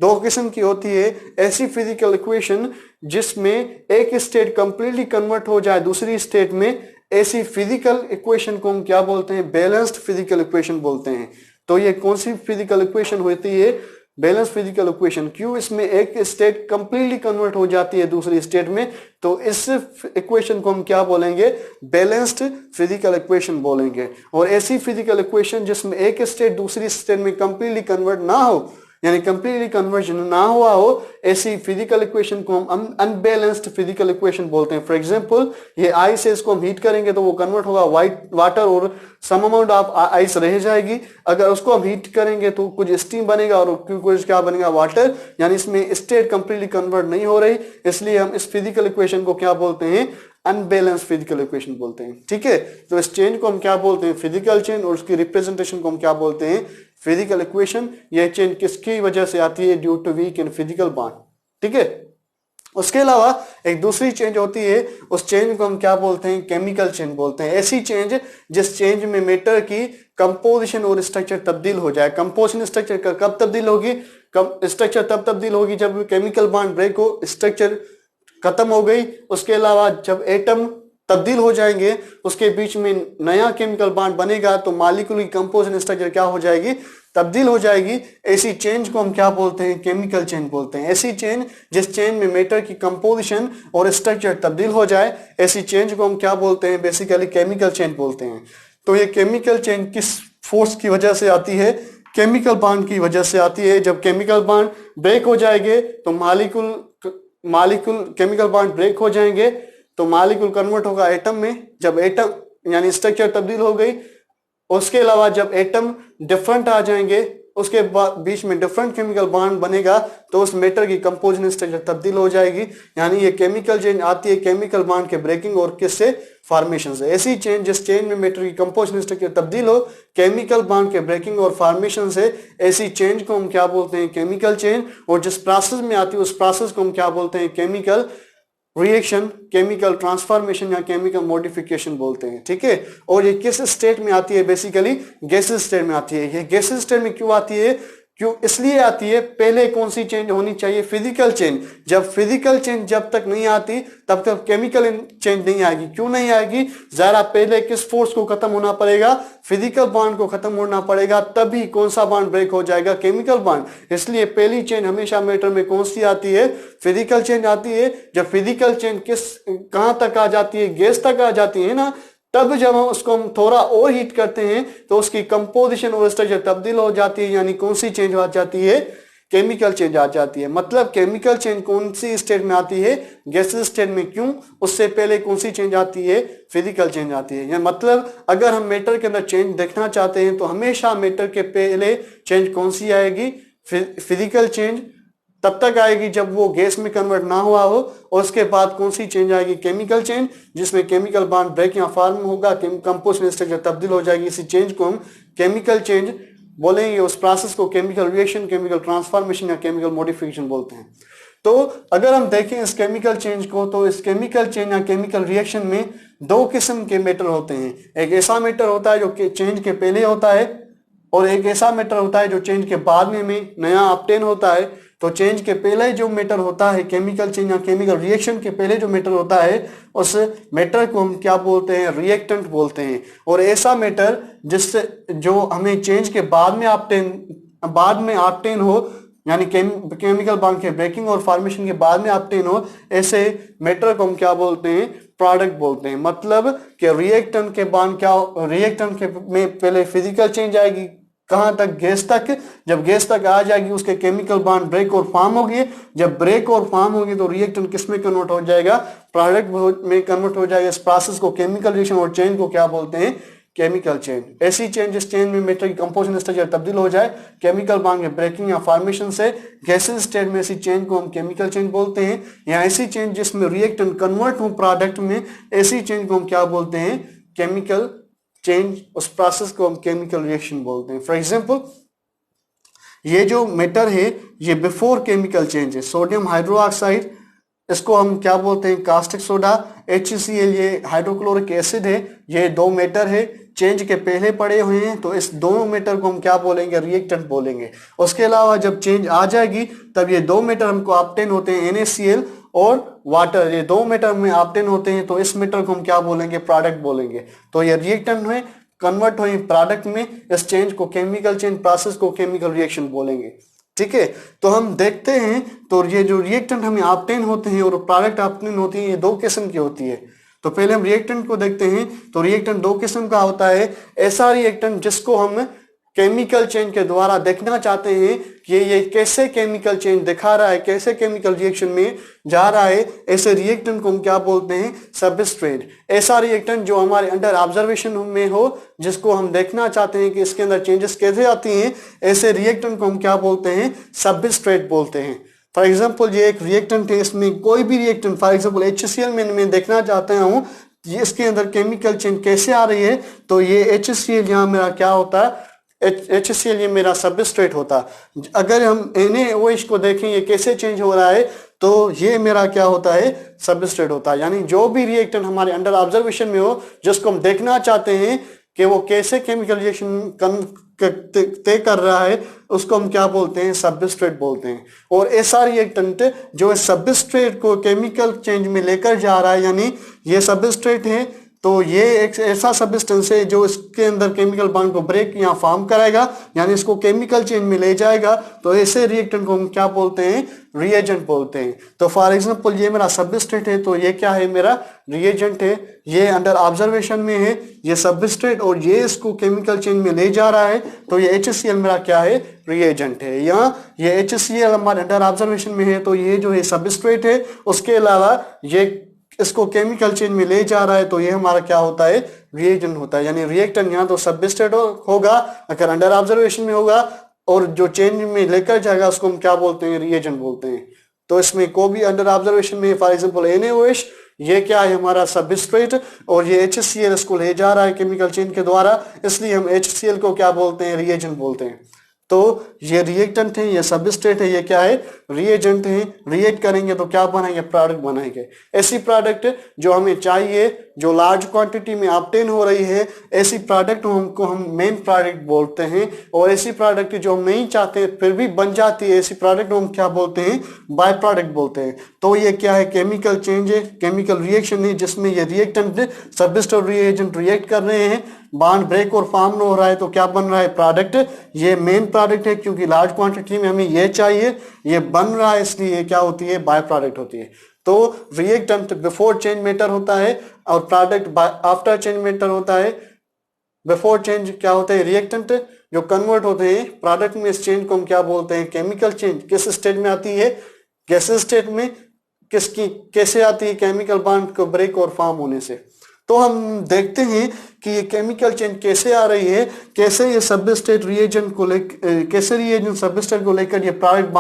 दो किस्म की होती है। ऐसी फिजिकल इक्वेशन जिसमें एक स्टेट कंप्लीटली कन्वर्ट हो जाए दूसरी स्टेट में, ऐसी फिजिकल इक्वेशन को हम क्या बोलते हैं, बैलेंस्ड फिजिकल इक्वेशन बोलते हैं। तो ये कौन सी फिजिकल इक्वेशन होती है, बैलेंस फिजिकल इक्वेशन। क्यों, इसमें एक स्टेट कंप्लीटली कन्वर्ट हो जाती है दूसरी स्टेट में, तो इस इक्वेशन को हम क्या बोलेंगे, बैलेंस्ड फिजिकल इक्वेशन बोलेंगे। और ऐसी फिजिकल इक्वेशन जिसमें एक स्टेट दूसरी स्टेट में कंप्लीटली कन्वर्ट ना हो, यानी कंप्लीटली कन्वर्जन ना हुआ हो, ऐसी फिजिकल इक्वेशन को हम अनबैलेंस्ड फिजिकल इक्वेशन बोलते हैं। फॉर एग्जांपल ये आइस है, इसको हम हीट करेंगे तो वो कन्वर्ट होगा वाटर और सम अमाउंट ऑफ आइस रह जाएगी। अगर उसको हम हीट करेंगे तो कुछ स्टीम बनेगा और कुछ क्या बनेगा, वाटर। यानी इसमें स्टेट कंप्लीटली कन्वर्ट नहीं हो रही, इसलिए हम इस फिजिकल इक्वेशन को क्या बोलते हैं, अनबैलेंस फिजिकल इक्वेशन बोलते हैं। ठीक है, तो इस चेंज को हम क्या बोलते हैं, फिजिकल चेंज, और उसकी रिप्रेजेंटेशन को हम क्या बोलते हैं, फिजिकल इक्वेशन। यह चेंज किसकी वजह से आती है, due to weak in physical bond. ठीक है, उसके अलावा एक दूसरी चेंज होती है, उस चेंज को हम क्या बोलते हैं, केमिकल चेंज बोलते हैं। ऐसी चेंज जिस चेंज में मेटर की कंपोजिशन और स्ट्रक्चर तब्दील हो जाए। कंपोजिशन स्ट्रक्चर कब तब्दील होगी, स्ट्रक्चर तब तब्दील होगी जब केमिकल बॉन्ड ब्रेक हो, स्ट्रक्चर खत्म हो गई। उसके अलावा जब एटम तब्दील हो जाएंगे, उसके बीच में नया केमिकल बॉन्ड बनेगा, तो मॉलिक्यूल की कंपोजिशन स्ट्रक्चर क्या हो जाएगी, तब्दील हो जाएगी। ऐसी चेंज को हम क्या बोलते हैं, केमिकल चेंज बोलते हैं। ऐसी चेंज जिस चेंज में मेटर की कंपोजिशन और स्ट्रक्चर तब्दील हो जाए, ऐसी चेंज को हम क्या बोलते हैं, बेसिकली केमिकल चेंज बोलते हैं। तो ये केमिकल चेंज किस फोर्स की वजह से आती है, केमिकल बॉन्ड की वजह से आती है। जब केमिकल बॉन्ड ब्रेक हो जाएंगे तो मॉलिक्यूल केमिकल बॉन्ड ब्रेक हो जाएंगे तो मॉलिक्यूल कन्वर्ट होगा एटम में। जब एटम यानी स्ट्रक्चर तब्दील हो गई, उसके अलावा जब एटम डिफरेंट आ जाएंगे, उसके बाद बीच में डिफरेंट केमिकल बॉन्ड बनेगा, तो उस मेटर की कंपोजिशन स्ट्रक्चर तब्दील हो जाएगी। यानी ये केमिकल चेंज आती है केमिकल बॉन्ड के ब्रेकिंग और किससे, फॉर्मेशन से। ऐसी चेंज जिस चेंज में मेटर की कंपोजिशन स्ट्रक्चर तब्दील हो केमिकल बॉन्ड के ब्रेकिंग और फॉर्मेशन से, ऐसी चेंज को हम क्या बोलते हैं, केमिकल चेंज। और जिस प्रोसेस में आती है उस प्रोसेस को हम क्या बोलते हैं, केमिकल रिएक्शन, केमिकल ट्रांसफॉर्मेशन या केमिकल मॉडिफिकेशन बोलते हैं। ठीक है, और ये किस स्टेट में आती है, बेसिकली गैसेस स्टेट में आती है। ये गैसेस स्टेट में क्यों आती है, क्यों इसलिए आती है, पहले कौन सी चेंज होनी चाहिए, फिजिकल चेंज। जब फिजिकल चेंज जब तक नहीं आती तब तक केमिकल चेंज नहीं आएगी। क्यों नहीं आएगी, जरा पहले किस फोर्स को खत्म होना पड़ेगा, फिजिकल बॉन्ड को खत्म होना पड़ेगा, तभी कौन सा बॉन्ड ब्रेक हो जाएगा, केमिकल बॉन्ड। इसलिए पहली चेंज हमेशा मेटर में कौन सी आती है, फिजिकल चेंज आती है। जब फिजिकल चेंज कहां तक आ जाती है, गैस तक आ जाती है ना, तब जब हम उसको थोड़ा और हीट करते हैं तो उसकी कंपोजिशन और स्ट्रक्चर तब्दील हो जाती है। यानी कौन सी चेंज आ जाती है, केमिकल चेंज आ जाती है। मतलब केमिकल चेंज कौन सी स्टेट में आती है, गैसेस स्टेट में। क्यों, उससे पहले कौन सी चेंज आती है, फिजिकल चेंज आती है। यानी मतलब अगर हम मेटर के अंदर चेंज देखना चाहते हैं तो हमेशा मेटर के पहले चेंज कौन सी आएगी, फिजिकल चेंज तब तक आएगी जब वो गैस में कन्वर्ट ना हुआ हो। और उसके बाद कौन सी चेंज आएगी, केमिकल चेंज, जिसमें केमिकल बॉन्ड ब्रेक या फॉर्म होगा, कंपोजिशन स्ट्रक्चर तब्दील हो जाएगी। इसी चेंज को हम केमिकल चेंज बोलेंगे। उस प्रोसेस को केमिकल रिएक्शन, केमिकल ट्रांसफॉर्मेशन या केमिकल मॉडिफिकेशन बोलते हैं। तो अगर हम देखें इस केमिकल चेंज को, तो इस केमिकल चेंज या केमिकल रिएक्शन में दो किस्म के मेटर होते हैं। एक ऐसा मेटर होता है जो चेंज के पहले होता है, और एक ऐसा मेटर होता है जो चेंज के बाद में नया ऑब्टेन होता है। तो चेंज के पहले जो मेटर होता है, केमिकल चेंज या केमिकल रिएक्शन के पहले जो मेटर होता है, उस मेटर को हम क्या बोलते हैं, रिएक्टेंट बोलते हैं। और ऐसा मेटर जिससे जो हमें चेंज के बाद में ऑब्टेन हो, यानी केमिकल बॉन्ड के ब्रेकिंग और फॉर्मेशन के बाद में ऑब्टेन हो, ऐसे मेटर को हम क्या बोलते हैं, प्रोडक्ट बोलते हैं। मतलब कि रिएक्टेंट के बॉन्ड क्या, रिएक्टेंट के में पहले फिजिकल चेंज आएगी, कहां तक, गैस तक। जब गैस तक आ जाएगी उसके केमिकल बॉन्ड ब्रेक और फॉर्म होगी। जब ब्रेक और फॉर्म होगी तो रिएक्टेंट किस में कन्वर्ट हो जाएगा, प्रोडक्ट में कन्वर्ट हो जाएगा। इस प्रोसेस को केमिकल रिएक्शन और चेंज को क्या बोलते हैं, केमिकल चेंज। ऐसी चेंज जिस चेंज में मेटर की कंपोजिशन स्ट्रक्चर तब्दील हो जाए केमिकल बॉन्ड के ब्रेकिंग या फॉर्मेशन से, गैसेस स्टेट में ऐसी चेंज को हम केमिकल चेंज बोलते हैं। या ऐसी चेंज जिसमें रिएक्टेंट कन्वर्ट हो प्रोडक्ट में, ऐसी चेंज को हम क्या बोलते हैं, केमिकल चेंज। उस प्रोसेस को हम केमिकल रिएक्शन बोलते हैं। फॉर एग्जांपल ये जो मेटर है ये बिफोर केमिकल चेंज है, सोडियम हाइड्रोक्साइड, इसको हम क्या बोलते हैं, कास्टिक सोडा। HCl ये हाइड्रोक्लोरिक एसिड है। ये दो मेटर है, चेंज के पहले पड़े हुए हैं, तो इस दोनों मेटर को हम क्या बोलेंगे, रिएक्टेंट बोलेंगे। उसके अलावा जब चेंज आ जाएगी तब ये दो मेटर हमको ऑब्टेन होते हैं, NaCl और वाटर, ये दो मेटर में ऑब्टेन होते हैं, तो इस मेटर को हम क्या बोलेंगे, प्रोडक्ट बोलेंगे। तो ये रिएक्टेंट में कन्वर्ट हुए प्रोडक्ट में, इस चेंज को केमिकल चेंज प्रोसेस को केमिकल रिएक्शन बोलेंगे। ठीक है, तो हम देखते हैं तो ये जो रिएक्टेंट हमें ऑब्टेन होते हैं और प्रोडक्ट ऑब्टेन होती है, ये दो किस्म की होती है। तो पहले हम रिएक्टेंट को देखते हैं। तो रिएक्टेंट दो किस्म का होता है। ऐसा रिएक्टेंट जिसको हम केमिकल चेंज के द्वारा देखना चाहते हैं कि ये कैसे केमिकल चेंज दिखा रहा है, कैसे केमिकल रिएक्शन में जा रहा है, ऐसे रिएक्टेंट को हम क्या बोलते हैं, सबस्ट्रेट। ऐसा रिएक्टेंट जो हमारे अंडर ऑब्जर्वेशन में हो, जिसको हम देखना चाहते हैं कि इसके अंदर चेंजेस कैसे आती हैं, ऐसे रिएक्टेंट को हम क्या बोलते हैं, सबस्ट्रेट बोलते हैं। फॉर एग्जाम्पल ये एक रिएक्टेंट है, इसमें कोई भी रिएक्टेंट, फॉर एग्जाम्पल HCl में मैं देखना चाहता हूँ इसके अंदर केमिकल चेंज कैसे आ रही है, तो ये HCl यहाँ मेरा क्या होता है, HCl ये मेरा सबस्ट्रेट होता। अगर हम NaOH को देखें ये कैसे चेंज हो रहा है, तो ये मेरा क्या होता है, सबस्ट्रेट होता है। यानी जो भी रिएक्टेंट हमारे अंडर ऑब्जर्वेशन में हो, जिसको हम देखना चाहते हैं कि वो कैसे केमिकल रिएक्शन तय कर रहा है, उसको हम क्या बोलते हैं, सबस्ट्रेट बोलते हैं। और ऐसा रिएक्टेंट जो सबस्ट्रेट को केमिकल चेंज में लेकर जा रहा है, यानी ये सबस्ट्रेट है तो ये एक ऐसा सब्सटेंस है जो इसके अंदर केमिकल बॉन्ड को ब्रेक या फॉर्म कराएगा, यानी इसको केमिकल चेंज में ले जाएगा। तो ऐसे रिएक्टेंट को हम क्या बोलते हैं, रिएजेंट बोलते हैं। तो फॉर एग्जांपल ये मेरा सबस्ट्रेट है, तो ये क्या है, मेरा रिएजेंट है। ये अंडर ऑब्जर्वेशन में है ये सबस्ट्रेट, और ये इसको केमिकल चेंज में ले जा रहा है, तो ये HCl मेरा क्या है, रिएजेंट है। या ये HCl हमारे अंडर ऑब्जर्वेशन में है, तो ये जो है सबस्ट्रेट है, उसके अलावा ये इसको केमिकल चेंज में ले जा रहा है, तो ये हमारा क्या होता है, रिएजेंट होता है। यानी रिएक्टेंट यहाँ तो सबस्ट्रेट होगा अगर अंडर ऑब्जर्वेशन में होगा, और जो चेंज में लेकर जाएगा उसको हम क्या बोलते हैं, रिएजेंट बोलते हैं। तो इसमें को भी अंडर ऑब्जर्वेशन में, फॉर एग्जांपल NaOH, ये क्या है, हमारा सबस्ट्रेट, और ये HCl इसको ले जा रहा है केमिकल चेंज के द्वारा, इसलिए हम HCl को क्या बोलते हैं, रिएजेंट बोलते हैं। तो ये रिएक्टेंट है, ये सबस्ट्रेट है, ये क्या है, रिएजेंट है। रिएक्ट करेंगे तो क्या बनाएंगे, प्रोडक्ट बनाएंगे। ऐसी प्रोडक्ट जो हमें चाहिए, जो लार्ज क्वांटिटी में ऑब्टेन हो रही है, ऐसी प्रोडक्ट हमको हम मेन प्रोडक्ट बोलते हैं। और ऐसी प्रोडक्ट जो हम नहीं चाहते फिर भी बन जाती है, ऐसी प्रोडक्ट हम क्या बोलते हैं, बाय प्रोडक्ट बोलते हैं। तो ये क्या है, केमिकल चेंज है, केमिकल रिएक्शन है, जिसमें ये रिएक्टेंट सबस्ट्रेट और रिएजेंट रिएक्ट कर रहे हैं, बॉन्ड ब्रेक और फॉर्म हो रहा है, तो क्या बन रहा है, प्रोडक्ट। ये मेन प्रोडक्ट है, क्योंकि लार्ज क्वांटिटी में हमें ये चाहिए, ये बन रहा है, इसलिए क्या होती है, बाय प्रोडक्ट होती है। तो रिएक्टेंट बिफोर चेंज मेटर होता है, और प्रोडक्ट आफ्टर चेंज मेटर होता है। बिफोर चेंज क्या होता है, रिएक्टेंट जो कन्वर्ट होते हैं प्रोडक्ट में, इस चेंज को हम क्या बोलते हैं, केमिकल चेंज। किस स्टेट में आती है, गैसेस स्टेट में। किसकी कैसे आती है, केमिकल बॉन्ड को ब्रेक और फॉर्म होने से। तो हम देखते हैं कि ये केमिकल चेंज कैसे आ रही है, कैसे ये सबस्ट्रेट रिएजेंट को कैसे रिएजेंट सबस्ट्रेट को लेकर ये प्रोडक्ट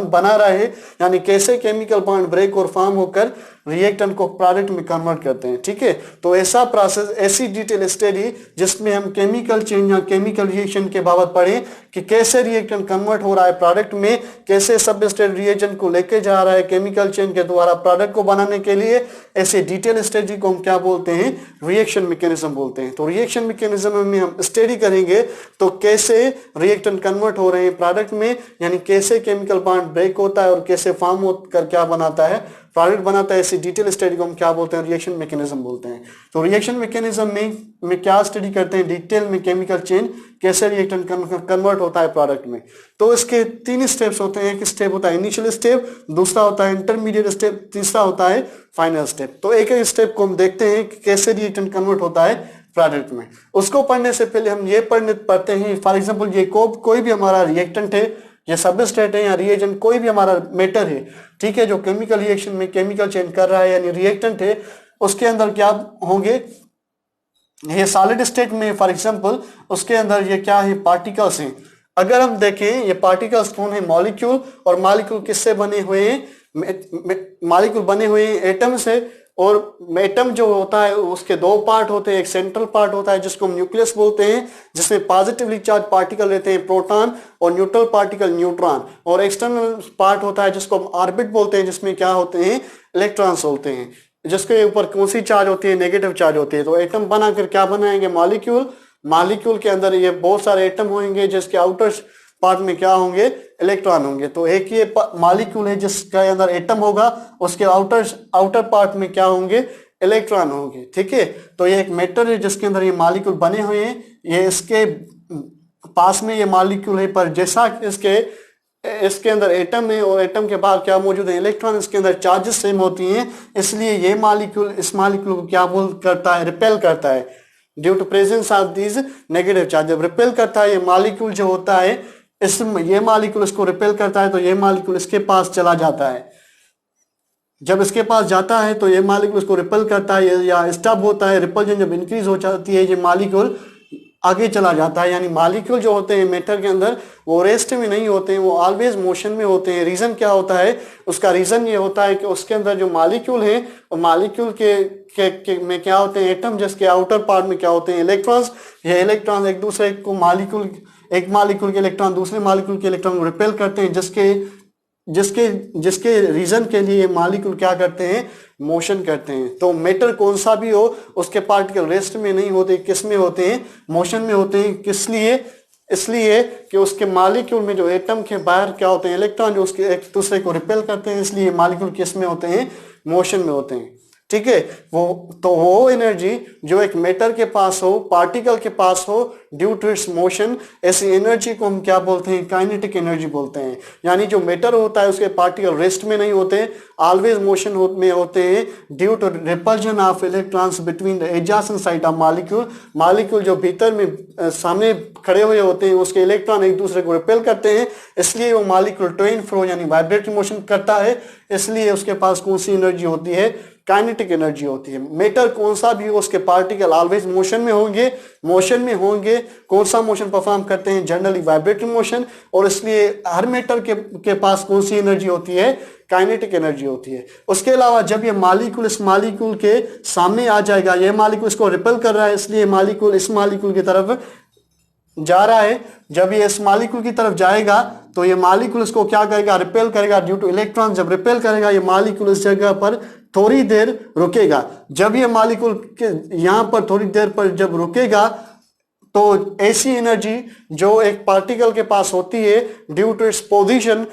बना रहा है, यानी कैसे केमिकल बॉन्ड ब्रेक और फॉर्म होकर रिएक्टेंट को प्रोडक्ट में कन्वर्ट करते हैं। ठीक है, तो ऐसा प्रोसेस, ऐसी डिटेल स्टडी जिसमें हम केमिकल चेंज या केमिकल रिएक्शन के बाबत पढ़ें कि कैसे रिएक्टेंट कन्वर्ट हो रहा है प्रोडक्ट में, कैसे सबस्ट्रेट रिएजेंट को लेके जा रहा है केमिकल चेंज के द्वारा प्रोडक्ट को बनाने के लिए। ऐसे डिटेल स्टडी को हम क्या बोलते हैं, रिएक्शन मैकेनिज्म बोलते हैं। तो रिएक्शन मैकेनिज्म में हम स्टडी करेंगे तो कैसे रिएक्टेंट कन्वर्ट हो रहे हैं प्रोडक्ट में, यानी कैसे केमिकल बॉन्ड ब्रेक होता है और कैसे फॉर्म होकर क्या बनाता है, प्रोडक्ट बनाता है। ऐसी डिटेल स्टडी को हम क्या बोलते हैं, रिएक्शन मैकेनिज्म बोलते हैं। तो रिएक्शन मैकेनिज्म में क्या स्टडी करते हैं, डिटेल में केमिकल चेंज कैसे रिएक्टेंट कन्वर्ट होता है प्रोडक्ट में। तो इसके 3 स्टेप्स होते हैं। एक स्टेप होता है इनिशियल स्टेप, दूसरा होता है इंटरमीडिएट स्टेप, तीसरा होता है फाइनल स्टेप। तो एक एक स्टेप को हम देखते हैं कि कैसे रिएक्टेंट कन्वर्ट होता है प्रोडक्ट में। उसको पढ़ने से पहले हम ये पढ़ते हैं, फॉर एग्जाम्पल ये कोई भी हमारा रिएक्टेंट है, ये सबस्ट्रेट है या रिएजेंट, कोई भी हमारा मेटर है, ठीक है, जो केमिकल रिएक्शन में केमिकल चेंज कर रहा है यानी रिएक्टेंट है, उसके अंदर क्या होंगे, ये सॉलिड स्टेट में फॉर एग्जांपल उसके अंदर ये क्या है, पार्टिकल्स हैं। अगर हम देखें ये पार्टिकल्स कौन है, मॉलिक्यूल। और मॉलिक्यूल किससे बने हुए हैं, मॉलिक्यूल बने हुए हैं एटम से। और एटम जो होता है उसके 2 पार्ट होते हैं, एक सेंट्रल पार्ट होता है जिसको हम न्यूक्लियस बोलते हैं, जिसमें पॉजिटिवली चार्ज पार्टिकल रहते हैं प्रोटॉन, और न्यूट्रल पार्टिकल न्यूट्रॉन। और एक्सटर्नल पार्ट होता है जिसको हम ऑर्बिट बोलते हैं, जिसमें क्या होते हैं, इलेक्ट्रॉन्स होते हैं, जिसके ऊपर कौन सी चार्ज होती है, नेगेटिव चार्ज होती है। तो एटम बनाकर क्या बनाएंगे, मॉलिक्यूल। मॉलिक्यूल के अंदर ये बहुत सारे एटम होंगे, जिसके आउटर पार्ट में क्या होंगे, इलेक्ट्रॉन होंगे। तो एक ये मॉलिक्यूल है जिसके अंदर एटम होगा, उसके आउटर पार्ट में क्या होंगे, इलेक्ट्रॉन होंगे। ठीक है, तो ये एक मैटर है जिसके अंदर ये मॉलिक्यूल बने हुए हैं। ये इसके पास में ये मॉलिक्यूल है, पर जैसा इसके अंदर एटम है और एटम के बाहर क्या मौजूद है, इलेक्ट्रॉन, इसके अंदर चार्जेस सेम होती हैं, इसलिए ये मॉलिक्यूल इस मॉलिक्यूल को क्या करता है, रिपेल करता है due to presence of these negative charge. जब रिपेल करता है ये मॉलिक्यूल जो होता है, ये मॉलिक्यूल इसको रिपेल करता है, तो ये मॉलिक्यूल इसके पास चला जाता है। जब इसके पास जाता है तो ये मॉलिक्यूल इसको रिपेल करता है या स्टॉप होता है। रिपल्जन जब इंक्रीज हो जाती है, ये मॉलिक्यूल आगे चला जाता है। यानी मॉलिक्यूल जो होते हैं मैटर के अंदर वो रेस्ट में नहीं होते हैं, वो ऑलवेज मोशन में होते हैं। रीजन क्या होता है, उसका रीजन ये होता है कि उसके अंदर जो मॉलिक्यूल है, और मॉलिक्यूल के में क्या होते हैं, एटम, जिसके आउटर पार्ट में क्या होते हैं, इलेक्ट्रॉन्स। ये इलेक्ट्रॉन एक दूसरे को एक मॉलिक्यूल के इलेक्ट्रॉन दूसरे मॉलिक्यूल के इलेक्ट्रॉन को रिपेल करते हैं, जिसके जिसके जिसके रीजन के लिए मॉलिक्यूल क्या करते हैं, मोशन करते हैं। तो मैटर कौन सा भी हो उसके पार्टिकल रेस्ट में नहीं होते, किस में होते हैं, मोशन में होते हैं। किस लिए, इसलिए कि उसके मॉलिक्यूल में जो एटम के बाहर क्या होते हैं, इलेक्ट्रॉन जो उसके एक दूसरे को रिपेल करते हैं, इसलिए मॉलिक्यूल किस में होते हैं, मोशन में होते हैं। ठीक है, वो एनर्जी जो एक मैटर के पास हो, पार्टिकल के पास हो ड्यू टू इट्स मोशन, ऐसी एनर्जी को हम क्या बोलते हैं, काइनेटिक एनर्जी बोलते हैं। यानी जो मैटर होता है उसके पार्टिकल रेस्ट में नहीं होते, ऑलवेज मोशन में होते हैं due to repulsion of electrons between the adjacent side of molecule. Molecule जो भीतर में सामने खड़े हुए होते हैं उसके इलेक्ट्रॉन एक दूसरे को रिपेल करते हैं, इसलिए वो मॉलिक्यूल टू एंड फ्रो यानी वाइब्रेटरी मोशन करता है। इसलिए उसके पास कौन सी एनर्जी होती है, काइनेटिक एनर्जी होती है। मैटर कौन सा भी हो उसके पार्टिकल ऑलवेज मोशन में होंगे, मोशन में होंगे। कौन सा मोशन परफॉर्म करते हैं, जनरली वाइब्रेटरी मोशन, और इसलिए हर मैटर के पास कौन सी एनर्जी होती है, काइनेटिक एनर्जी होती है। उसके अलावा जब ये मॉलिक्यूल इस मॉलिक्यूल के सामने आ जाएगा, ये मॉलिक्यूल इसको रिपेल कर रहा है, इसलिए मॉलिक्यूल इस मॉलिक्यूल की तरफ जा रहा है। जब ये इस मॉलिक्यूल की तरफ जाएगा तो ये मॉलिक्यूल इसको क्या करेगा, रिपेल करेगा ड्यू टू इलेक्ट्रॉन। जब रिपेल करेगा ये मॉलिक्यूल इस जगह पर थोड़ी देर रुकेगा। जब ये मॉलिक्यूल के यहां पर थोड़ी देर पर जब रुकेगा तो ऐसी एनर्जी जो एक पार्टिकल के पास होती है ड्यू टू इट्स पोजीशन,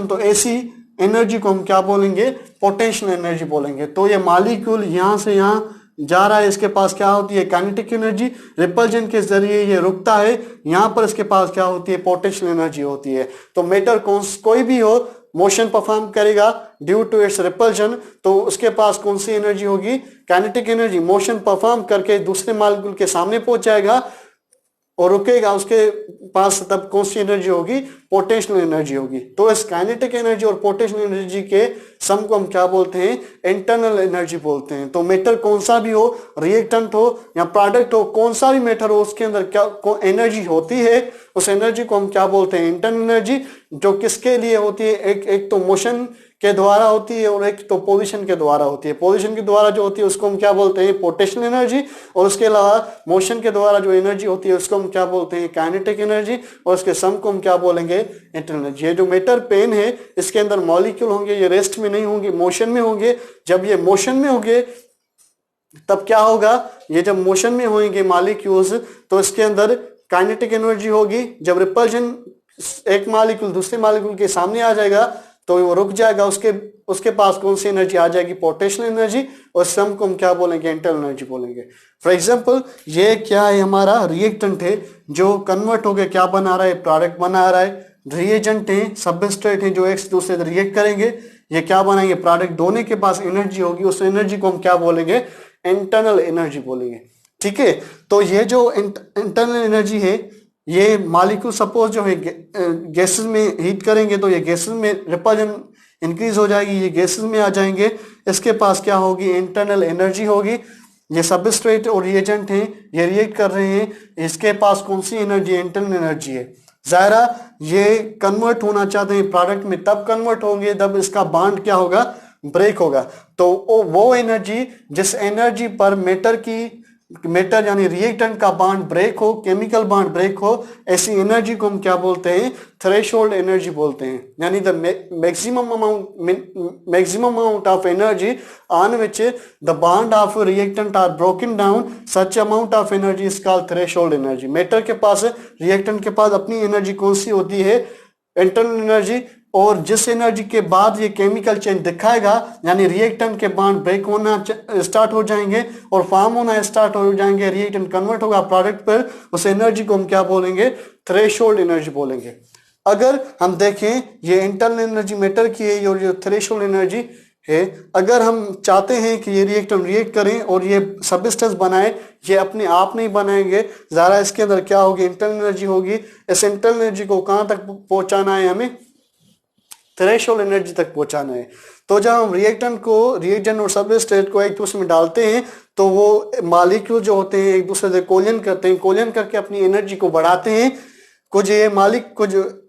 तो ऐसी एनर्जी को हम क्या बोलेंगे, पोटेंशियल एनर्जी बोलेंगे। तो ये मॉलिक्यूल यहां से यहां जा रहा है, इसके पास क्या होती है, काइनेटिक एनर्जी। रिपल्जन के जरिए ये रुकता है, यहां पर इसके पास क्या होती है, पोटेंशियल एनर्जी होती है। तो मैटर कोई भी हो मोशन परफॉर्म करेगा ड्यू टू इट्स रिपल्जन, तो उसके पास कौन सी एनर्जी होगी, काइनेटिक एनर्जी। मोशन परफॉर्म करके दूसरे मॉलिक्यूल के सामने पहुंच जाएगा और रुकेगा, उसके पास तब कौन सी एनर्जी होगी, पोटेंशियल एनर्जी होगी। तो इस काइनेटिक एनर्जी और पोटेंशियल एनर्जी के सम को हम क्या बोलते हैं, इंटरनल एनर्जी बोलते हैं। तो मैटर कौन सा भी हो, रिएक्टेंट हो या प्रोडक्ट हो, कौन सा भी मैटर हो, उसके अंदर क्या एनर्जी होती है, उस एनर्जी को हम क्या बोलते हैं, इंटरनल एनर्जी। जो किसके लिए होती है, एक तो मोशन के द्वारा होती है और एक तो पोजीशन के द्वारा होती है। पोजीशन के द्वारा जो होती है उसको हम क्या बोलते हैं, पोटेंशियल एनर्जी, और उसके अलावा मोशन के द्वारा जो एनर्जी होती है उसको हम क्या बोलते हैं, काइनेटिक एनर्जी, और उसके सम को हम क्या बोलेंगे, इंटरनल एनर्जी। ये जो मैटर पेन है इसके अंदर मॉलिक्यूल होंगे, ये रेस्ट में नहीं होंगे, मोशन में होंगे। जब ये मोशन में होंगे तब क्या होगा, ये जब मोशन में होंगे मॉलिक्यूल्स तो इसके अंदर काइनेटिक एनर्जी होगी। जब रिपल्जन एक मॉलिक्यूल दूसरे मॉलिक्यूल के सामने आ जाएगा तो वो रुक जाएगा, उसके पास कौन सी एनर्जी आ जाएगी, पोटेंशियल एनर्जी, और सम को हम क्या बोलेंगे, इंटरनल एनर्जी बोलेंगे। फॉर एग्जांपल ये क्या है, हमारा रिएक्टेंट है जो कन्वर्ट होकर क्या बना रहा है, प्रोडक्ट बना रहा है। रिएजेंट है, सबस्ट्रेट है जो एक दूसरे से रिएक्ट करेंगे, ये क्या बनाएंगे, प्रोडक्ट। दोनों के पास एनर्जी होगी, उस एनर्जी को हम क्या बोलेंगे, इंटरनल एनर्जी बोलेंगे। ठीक है, तो ये जो इंटरनल एनर्जी है, ये मॉलिक्यूल सपोज जो है गैसेस में हीट करेंगे तो ये गैसेस में रिपल्जन इंक्रीज हो जाएगी, ये गैसेस में आ जाएंगे, इसके पास क्या होगी, इंटरनल एनर्जी होगी। ये सबस्ट्रेट और रिएजेंट हैं, ये रिएक्ट कर रहे हैं, इसके पास कौन सी एनर्जी, इंटरनल एनर्जी है। जाहिरा ये कन्वर्ट होना चाहते हैं प्रोडक्ट में, तब कन्वर्ट होंगे जब इसका बॉन्ड क्या होगा, ब्रेक होगा। तो वो एनर्जी जिस एनर्जी पर मैटर यानी रिएक्टेंट का बॉन्ड ब्रेक हो, केमिकल बॉन्ड ब्रेक हो, ऐसी एनर्जी को हम क्या बोलते हैं, थ्रेशोल्ड एनर्जी बोलते हैं। यानी the maximum amount of energy on which the bond of reactant are broken down, such amount of energy is called threshold energy. Matter के पास, रिएक्टेंट के पास अपनी एनर्जी कौन सी होती है, इंटरनल एनर्जी, और जिस एनर्जी के बाद ये केमिकल चेंज दिखाएगा यानी रिएक्टेंट के बॉन्ड ब्रेक होना स्टार्ट हो जाएंगे और फॉर्म होना स्टार्ट हो जाएंगे, रिएक्टेंट कन्वर्ट होगा प्रोडक्ट पर, उस एनर्जी को हम क्या बोलेंगे, थ्रेशोल्ड एनर्जी बोलेंगे। अगर हम देखें ये इंटरनल एनर्जी मैटर की है और जो थ्रेशोल्ड एनर्जी है, अगर हम चाहते हैं कि ये रिएक्टेंट रिएक्ट करें और ये सबस्टेंस बनाए, ये अपने आप नहीं बनाएंगे, ज़रा इसके अंदर क्या होगी, इंटरनल एनर्जी होगी। इस इंटरनल एनर्जी को कहाँ तक पहुँचाना है, हमें थ्रेशोल्ड एनर्जी तक पहुंचाना है। तो जब हम रिएक्टेंट और सबस्ट्रेट को एक दूसरे में डालते हैं तो वो मॉलिक्यूल जो होते हैं एक दूसरे से कोलिजन करते हैं, कोलिजन करके अपनी एनर्जी को बढ़ाते हैं। कुछ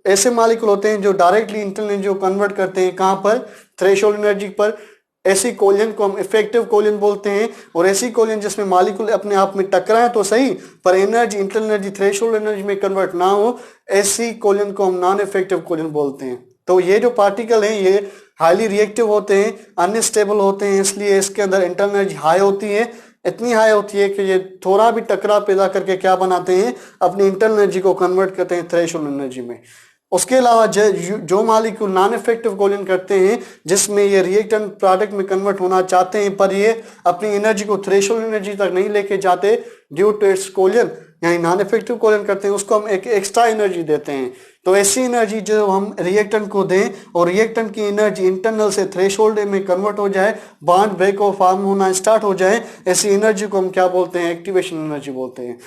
ऐसे मॉलिक्यूल होते हैं जो डायरेक्टली इंटरनल एनर्जी को कन्वर्ट करते हैं, कहाँ पर, थ्रेशोल्ड एनर्जी पर। ऐसी कोलिजन को हम इफेक्टिव कोलिजन बोलते हैं, और ऐसी कोलिजन जिसमें मॉलिक्यूल अपने आप में टकराए तो सही पर energy, internal energy threshold energy में कन्वर्ट ना हो, ऐसी कोलिजन को हम नॉन इफेक्टिव कोलिजन बोलते हैं। तो ये जो पार्टिकल हैं ये हाईली रिएक्टिव होते हैं, अनस्टेबल होते हैं, इसलिए इसके अंदर इंटरनल एनर्जी हाई होती है, इतनी हाई होती है कि ये थोड़ा भी टकराव पैदा करके क्या बनाते हैं, अपनी इंटरनल एनर्जी को कन्वर्ट करते हैं थ्रेशोल्ड एनर्जी में। उसके अलावा जो मॉलिक्यूल नॉन इफेक्टिव कोलिन करते हैं, जिसमें ये रिएक्टेंट प्रोडक्ट में कन्वर्ट होना चाहते हैं पर ये अपनी एनर्जी को थ्रेशोल्ड एनर्जी तक नहीं लेके जाते ड्यू टू इट्स कोलिन, यानी नॉन इफेक्टिव कोलिन करते हैं, उसको हम एक एक्स्ट्रा एनर्जी देते हैं। तो ऐसी एनर्जी जो हम रिएक्टेंट को दें और रिएक्टेंट की एनर्जी इंटरनल से थ्रेशोल्ड में कन्वर्ट हो जाए, बॉन्ड ब्रेक और फॉर्म होना स्टार्ट हो जाए, ऐसी एनर्जी को हम क्या बोलते हैं, एक्टिवेशन एनर्जी बोलते हैं।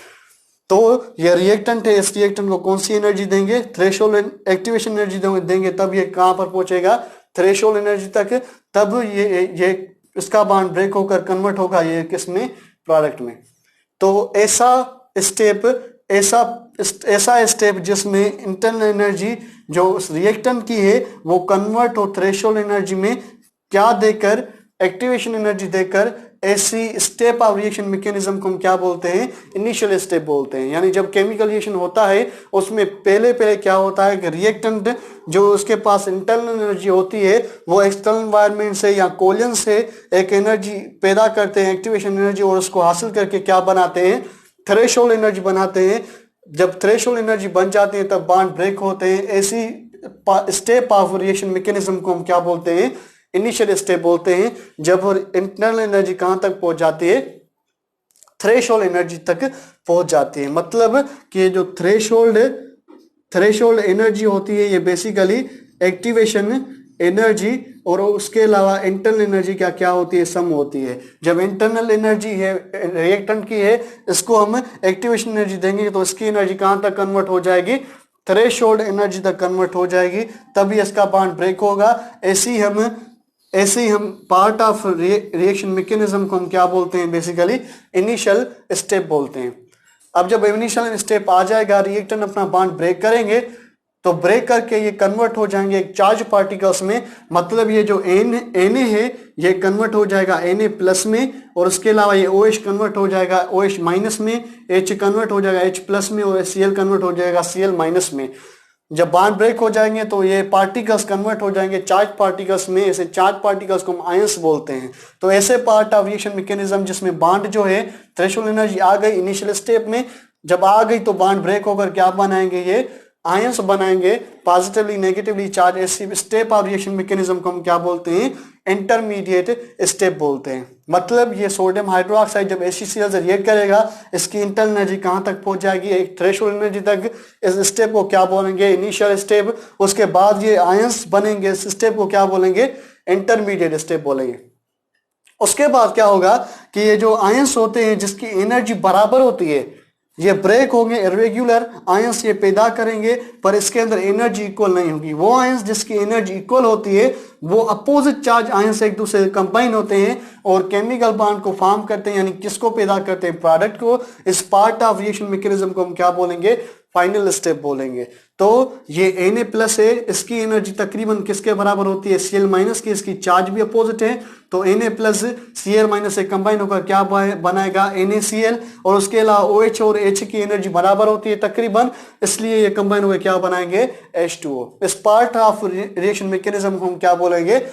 तो ये रिएक्टेंट है, इस रिएक्टेंट को कौन सी एनर्जी देंगे, थ्रेशोल्ड एक्टिवेशन एनर्जी देंगे, तब ये कहां पर पहुंचेगा, थ्रेशोल्ड एनर्जी तक, तब ये इसका बॉन्ड ब्रेक होकर कन्वर्ट होगा ये किसमें, प्रोडक्ट में। तो ऐसा स्टेप जिसमें इंटरनल एनर्जी जो उस रिएक्टेंट की है वो कन्वर्ट हो थ्रेशोल्ड एनर्जी में, क्या देकर, एक्टिवेशन एनर्जी देकर, ऐसी स्टेप ऑफ रिएक्शन मैकेनिज्म को हम क्या बोलते हैं, इनिशियल स्टेप बोलते हैं। यानी जब केमिकल रिएक्शन होता है उसमें पहले क्या होता है कि रिएक्टेंट जो उसके पास इंटरनल एनर्जी होती है वो एक्सटर्नल एनवायरनमेंट से या कोलिन से एक एनर्जी पैदा करते हैं, एक्टिवेशन एनर्जी, और उसको हासिल करके क्या बनाते हैं, थ्रेशोल्ड एनर्जी बनाते हैं। जब थ्रेशोल्ड एनर्जी बन जाती है तब बॉन्ड ब्रेक होते हैं। ऐसी स्टेप ऑफ रिएक्शन मैकेनिज्म को हम क्या बोलते हैं, इनिशियल स्टेप बोलते हैं। जब इंटरनल एनर्जी कहां तक पहुंच जाती है, थ्रेशोल्ड एनर्जी तक पहुंच जाती है। मतलब कि जो थ्रेशोल्ड एनर्जी होती है ये बेसिकली एक्टिवेशन एनर्जी और उसके अलावा इंटरनल एनर्जी क्या होती है, सम होती है। जब इंटरनल एनर्जी है रिएक्टेंट की है, इसको हम एक्टिवेशन एनर्जी देंगे तो इसकी एनर्जी कहां तक कन्वर्ट हो जाएगी, थ्रेशोल्ड एनर्जी तक कन्वर्ट हो जाएगी, तभी इसका बॉन्ड ब्रेक होगा। ऐसे ही हम पार्ट ऑफ रिएक्शन मैकेनिज्म को हम क्या बोलते हैं, बेसिकली इनिशियल स्टेप बोलते हैं। अब जब इनिशियल स्टेप आ जाएगा, रिएक्टेंट अपना बॉन्ड ब्रेक करेंगे तो ब्रेक करके ये कन्वर्ट हो जाएंगे एक चार्ज पार्टिकल्स में। मतलब ये जो Na है ये कन्वर्ट हो जाएगा Na+ में, और उसके अलावा ये OH कन्वर्ट हो जाएगा OH- में, H कन्वर्ट हो जाएगा H+ में, और Cl कन्वर्ट हो जाएगा Cl- में। जब बॉन्ड ब्रेक हो जाएंगे तो ये पार्टिकल्स कन्वर्ट हो जाएंगे चार्ज पार्टिकल्स में। ऐसे चार्ज पार्टिकल्स को हम आयंस बोलते हैं। तो ऐसे पार्ट ऑफ रिएक्शन मैकेनिज्म जिसमें बॉन्ड जो है थ्रेशोल्ड एनर्जी आ गई इनिशियल स्टेप में, जब आ गई तो बॉन्ड ब्रेक होकर क्या बनाएंगे, ये आयंस बनाएंगे, पॉजिटिवली नेगेटिवली चार्ज। ऐसी स्टेप ऑफ रिएक्शन मैकेनिज्म को हम क्या बोलते हैं, इंटरमीडिएट स्टेप बोलते हैं। मतलब ये सोडियम हाइड्रोक्साइड जब HCl से रिएक्ट करेगा, इसकी इंटरनल एनर्जी कहां तक पहुंच जाएगी, एक थ्रेशोल्ड एनर्जी तक। इस स्टेप को क्या बोलेंगे, इनिशियल स्टेप। उसके बाद ये आयंस बनेंगे, इस स्टेप को क्या बोलेंगे, इंटरमीडिएट स्टेप बोलेंगे। उसके बाद क्या होगा कि ये जो आयंस होते हैं जिसकी एनर्जी बराबर होती है, ये ब्रेक होंगे, इरेगुलर आयंस ये पैदा करेंगे, पर इसके अंदर एनर्जी इक्वल नहीं होगी। वो आयंस जिसकी एनर्जी इक्वल होती है वो अपोजिट चार्ज आयंस एक दूसरे से कंबाइन होते हैं और केमिकल बॉन्ड को फॉर्म करते हैं, यानी किसको पैदा करते हैं, प्रोडक्ट को। इस पार्ट ऑफ रिएक्शन मैकेनिज्म को हम क्या बोलेंगे, फाइनल स्टेप बोलेंगे। तो ये Na+ है, इसकी एनर्जी तकरीबन किसके बराबर होती है, Cl- की। इसकी चार्ज भी अपोजिट है, तो Na+ Cl- से कंबाइन होकर क्या बनाएगा, NaCl। और उसके अलावा OH और H की एनर्जी बराबर होती है तकरीबन, इसलिए ये कंबाइन होकर क्या बनाएंगे, H2O। इस पार्ट ऑफ रिएक्शन मैकेनिज्म को हम क्या बोलेंगे,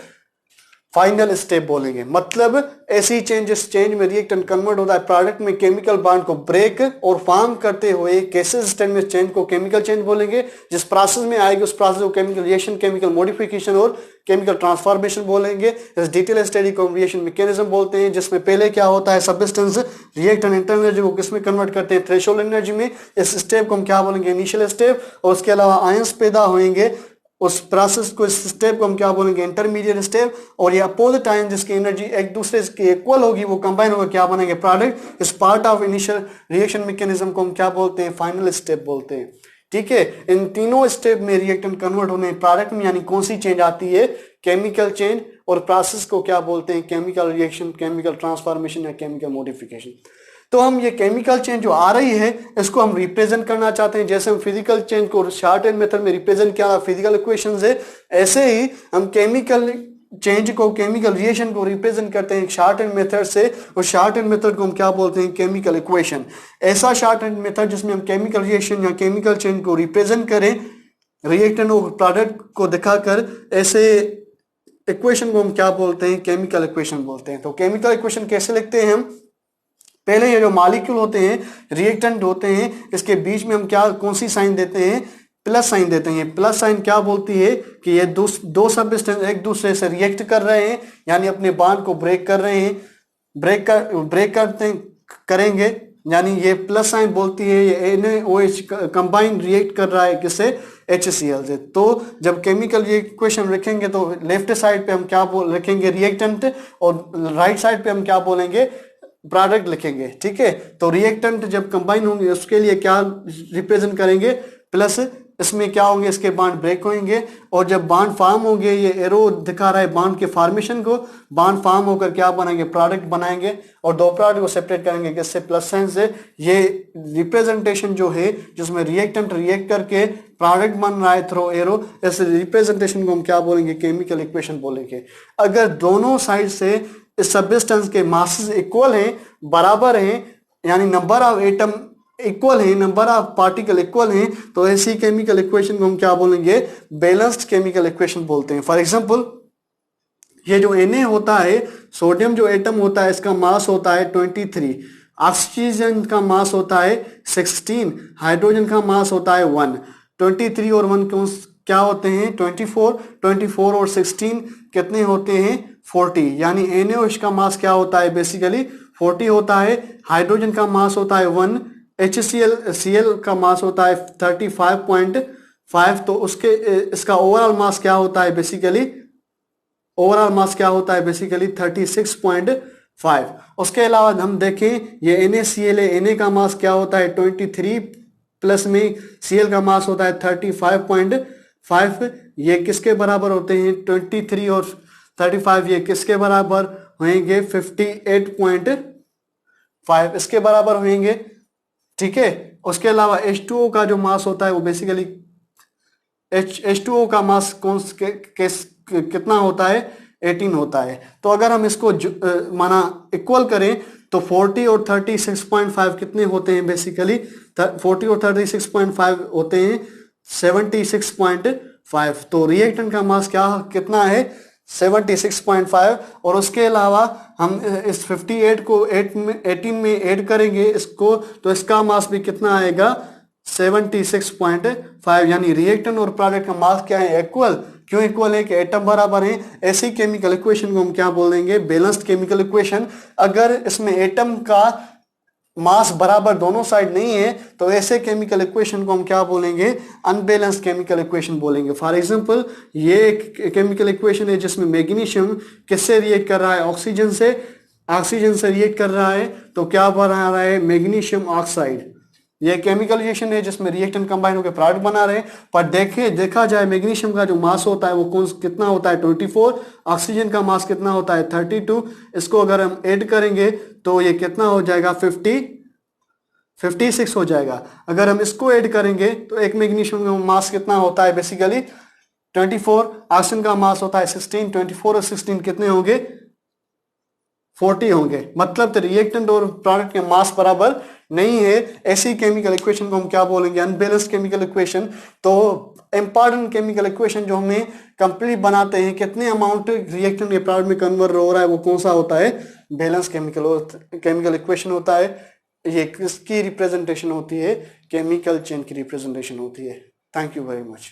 फाइनल स्टेप बोलेंगे। मतलब ऐसी चेंज में रिएक्टेंट कन्वर्ट होता है प्रोडक्ट में, केमिकल बॉन्ड को ब्रेक और फॉर्म करते हुए कैसे स्टेट में चेंज को केमिकल चेंज बोलेंगे। जिस प्रोसेस में आएगी उस प्रोसेस को केमिकल रिएक्शन, केमिकल मॉडिफिकेशन और केमिकल ट्रांसफॉर्मेशन बोलेंगे। इस डिटेल स्टडी को रिएक्शन मैकेनिज्म बोलते हैं, जिसमें पहले क्या होता है, सब्सटेंस रिएक्टेंट इंटरनल एनर्जी को किसमें कन्वर्ट करते हैं, थ्रेशोल्ड एनर्जी में। इस स्टेप को हम क्या बोलेंगे, इनिशियल स्टेप। और उसके अलावा आयंस पैदा होंगे, उस प्रोसेस को, इस स्टेप को हम क्या बोलेंगे, इंटरमीडिएट स्टेप। और ये अपोजिट आयन जिसकी एनर्जी एक दूसरे की इक्वल होगी वो कंबाइन होकर क्या बनेंगे, प्रोडक्ट। इस part of initial reaction mechanism को हम क्या बोलते हैं, फाइनल स्टेप बोलते हैं। ठीक है, इन तीनों स्टेप में रिएक्टेंट कन्वर्ट होने प्रोडक्ट में, यानी कौन सी चेंज आती है, केमिकल चेंज। और प्रोसेस को क्या बोलते हैं, केमिकल रिएक्शन, केमिकल ट्रांसफॉर्मेशन या केमिकल मॉडिफिकेशन। तो हम ये केमिकल चेंज जो आ रही है इसको हम रिप्रेजेंट करना चाहते हैं। जैसे हम फिजिकल चेंज को शॉर्ट हैंड मेथड में रिप्रेजेंट किया, फिजिकल इक्वेशंस है, ऐसे ही हम केमिकल चेंज को, केमिकल रिएक्शन को रिप्रेजेंट करते हैं शॉर्ट हैंड मेथड से। और शॉर्ट हैंड मेथड को हम क्या बोलते हैं, केमिकल इक्वेशन। ऐसा शॉर्ट हैंड मेथड जिसमें हम केमिकल रिएक्शन या केमिकल चेंज को रिप्रेजेंट करें रिएक्टेंट और प्रोडक्ट को दिखाकर ऐसे इक्वेशन को हम क्या बोलते हैं, केमिकल इक्वेशन बोलते हैं। तो केमिकल इक्वेशन कैसे लिखते हैं हम, पहले ये जो मॉलिक्यूल होते हैं, रिएक्टेंट होते हैं, इसके बीच में हम क्या कौन सी साइन देते हैं, प्लस साइन देते हैं। प्लस साइन क्या बोलती है कि ये दो सब्सटेंस एक दूसरे से रिएक्ट कर रहे हैं, यानी अपने बॉन्ड को ब्रेक कर रहे हैं, करेंगे, यानी ये प्लस साइन बोलती है ये NaOH कंबाइन रिएक्ट कर रहा है किससे, HCl से। तो जब केमिकल ये इक्वेशन रखेंगे तो लेफ्ट साइड पे हम क्या लिखेंगे, रिएक्टेंट, और राइट साइड पे हम क्या बोलेंगे, प्रोडक्ट लिखेंगे। ठीक है, तो रिएक्टेंट जब कंबाइन होंगे उसके लिए क्या रिप्रेजेंट करेंगे, प्लस, इसमें क्या होंगे, इसके बॉन्ड ब्रेक होंगे, और जब बॉन्ड फॉर्म होंगे, ये एरो दिखा रहा है बॉन्ड के फॉर्मेशन को, बॉन्ड फॉर्म होकर क्या बनाएंगे, प्रोडक्ट बनाएंगे, और दो प्रोडक्ट को सेपरेट करेंगे किससे, प्लस साइन से। ये रिप्रेजेंटेशन जो है जिसमें रिएक्टेंट रिएक्ट करके प्रोडक्ट बन रहा है थ्रू एरो, इस रिप्रेजेंटेशन को हम क्या बोलेंगे, केमिकल इक्वेशन बोलेंगे। अगर दोनों साइड से इस सब्सटेंस के मासेस इक्वल हैं, बराबर हैं, यानी नंबर ऑफ एटम इक्वल है, नंबर ऑफ पार्टिकल इक्वल हैं, तो ऐसी केमिकल इक्वेशन को हम क्या बोलेंगे, बैलेंस्ड केमिकल इक्वेशन बोलते हैं। फॉर एग्जांपल ये जो Na होता है, सोडियम जो एटम होता है, इसका मास होता है 23, ऑक्सीजन का मास होता है 16, हाइड्रोजन का मास होता है 1। 23 और 1 क्या होते हैं, 24 और 16 कितने होते हैं, 40, यानी NaOH का मास क्या होता है, बेसिकली 40 होता है, हाइड्रोजन का मास होता है 1, HCl का मास होता है 35.5। तो उसके इसका ओवरऑल मास क्या होता है, बेसिकली 36.5। उसके अलावा हम देखें ये NaCl है, Na का मास क्या होता है 23, प्लस में Cl का मास होता है 35.5। ये किसके बराबर होते हैं, 23 और 35 ये किसके बराबर होंगे, 58.5 इसके बराबर होंगे। ठीक है, उसके अलावा H2O का जो मास होता है वो बेसिकली H2O का मास कितना होता है, 18 होता है। तो अगर हम इसको माना इक्वल करें तो 40 और 36.5 कितने होते हैं, बेसिकली 40 और 36.5 होते हैं 76.5। तो रिएक्टेंट का मास कितना है, 76.5। और उसके अलावा हम इस 58 को 18 में ऐड करेंगे इसको, तो इसका मास भी कितना आएगा, 76.5। यानी रिएक्टेंट और प्रोडक्ट का मास क्या है, इक्वल। क्यों इक्वल है कि एटम बराबर है। ऐसी केमिकल इक्वेशन को हम क्या बोलेंगे, बैलेंस्ड केमिकल इक्वेशन। अगर इसमें एटम का मास बराबर दोनों साइड नहीं है तो ऐसे केमिकल इक्वेशन को हम क्या बोलेंगे, अनबैलेंस्ड केमिकल इक्वेशन बोलेंगे। फॉर एग्जांपल ये एक केमिकल इक्वेशन है जिसमें मैग्नीशियम किससे रिएक्ट कर रहा है, ऑक्सीजन से रिएक्ट कर रहा है, तो क्या बना रहा है, मैग्नीशियम ऑक्साइड। ये केमिकल रिएक्शन है जिसमें रिएक्टेंट कंबाइन होकर प्रोडक्ट बना रहे हैं। पर देखा जाए मैग्नीशियम का जो मास होता है वो कितना होता है, 24। ऑक्सीजन का मास कितना होता है, 32। इसको अगर हम ऐड करेंगे तो ये कितना हो जाएगा, 56 हो जाएगा। अगर हम इसको ऐड करेंगे तो एक मैग्नीशियम का मास कितना होता है, बेसिकली 24। ऑक्सीजन का मास होता है 16। 24 और 16 कितने होंगे, 40 होंगे। मतलब तो रिएक्टेंट और प्रोडक्ट के मास बराबर नहीं है। ऐसी केमिकल इक्वेशन को हम क्या बोलेंगे, अनबैलेंस्ड केमिकल इक्वेशन। तो इंपॉर्टेंट केमिकल इक्वेशन जो हमें कंप्लीट बनाते हैं, कितने अमाउंट रिएक्टेंट के प्रोडक्ट में कन्वर्ट हो रहा है, वो कौन सा होता है, बैलेंस केमिकल इक्वेशन होता है। ये किसकी रिप्रेजेंटेशन होती है, केमिकल चेन की रिप्रेजेंटेशन होती है। Thank you very much.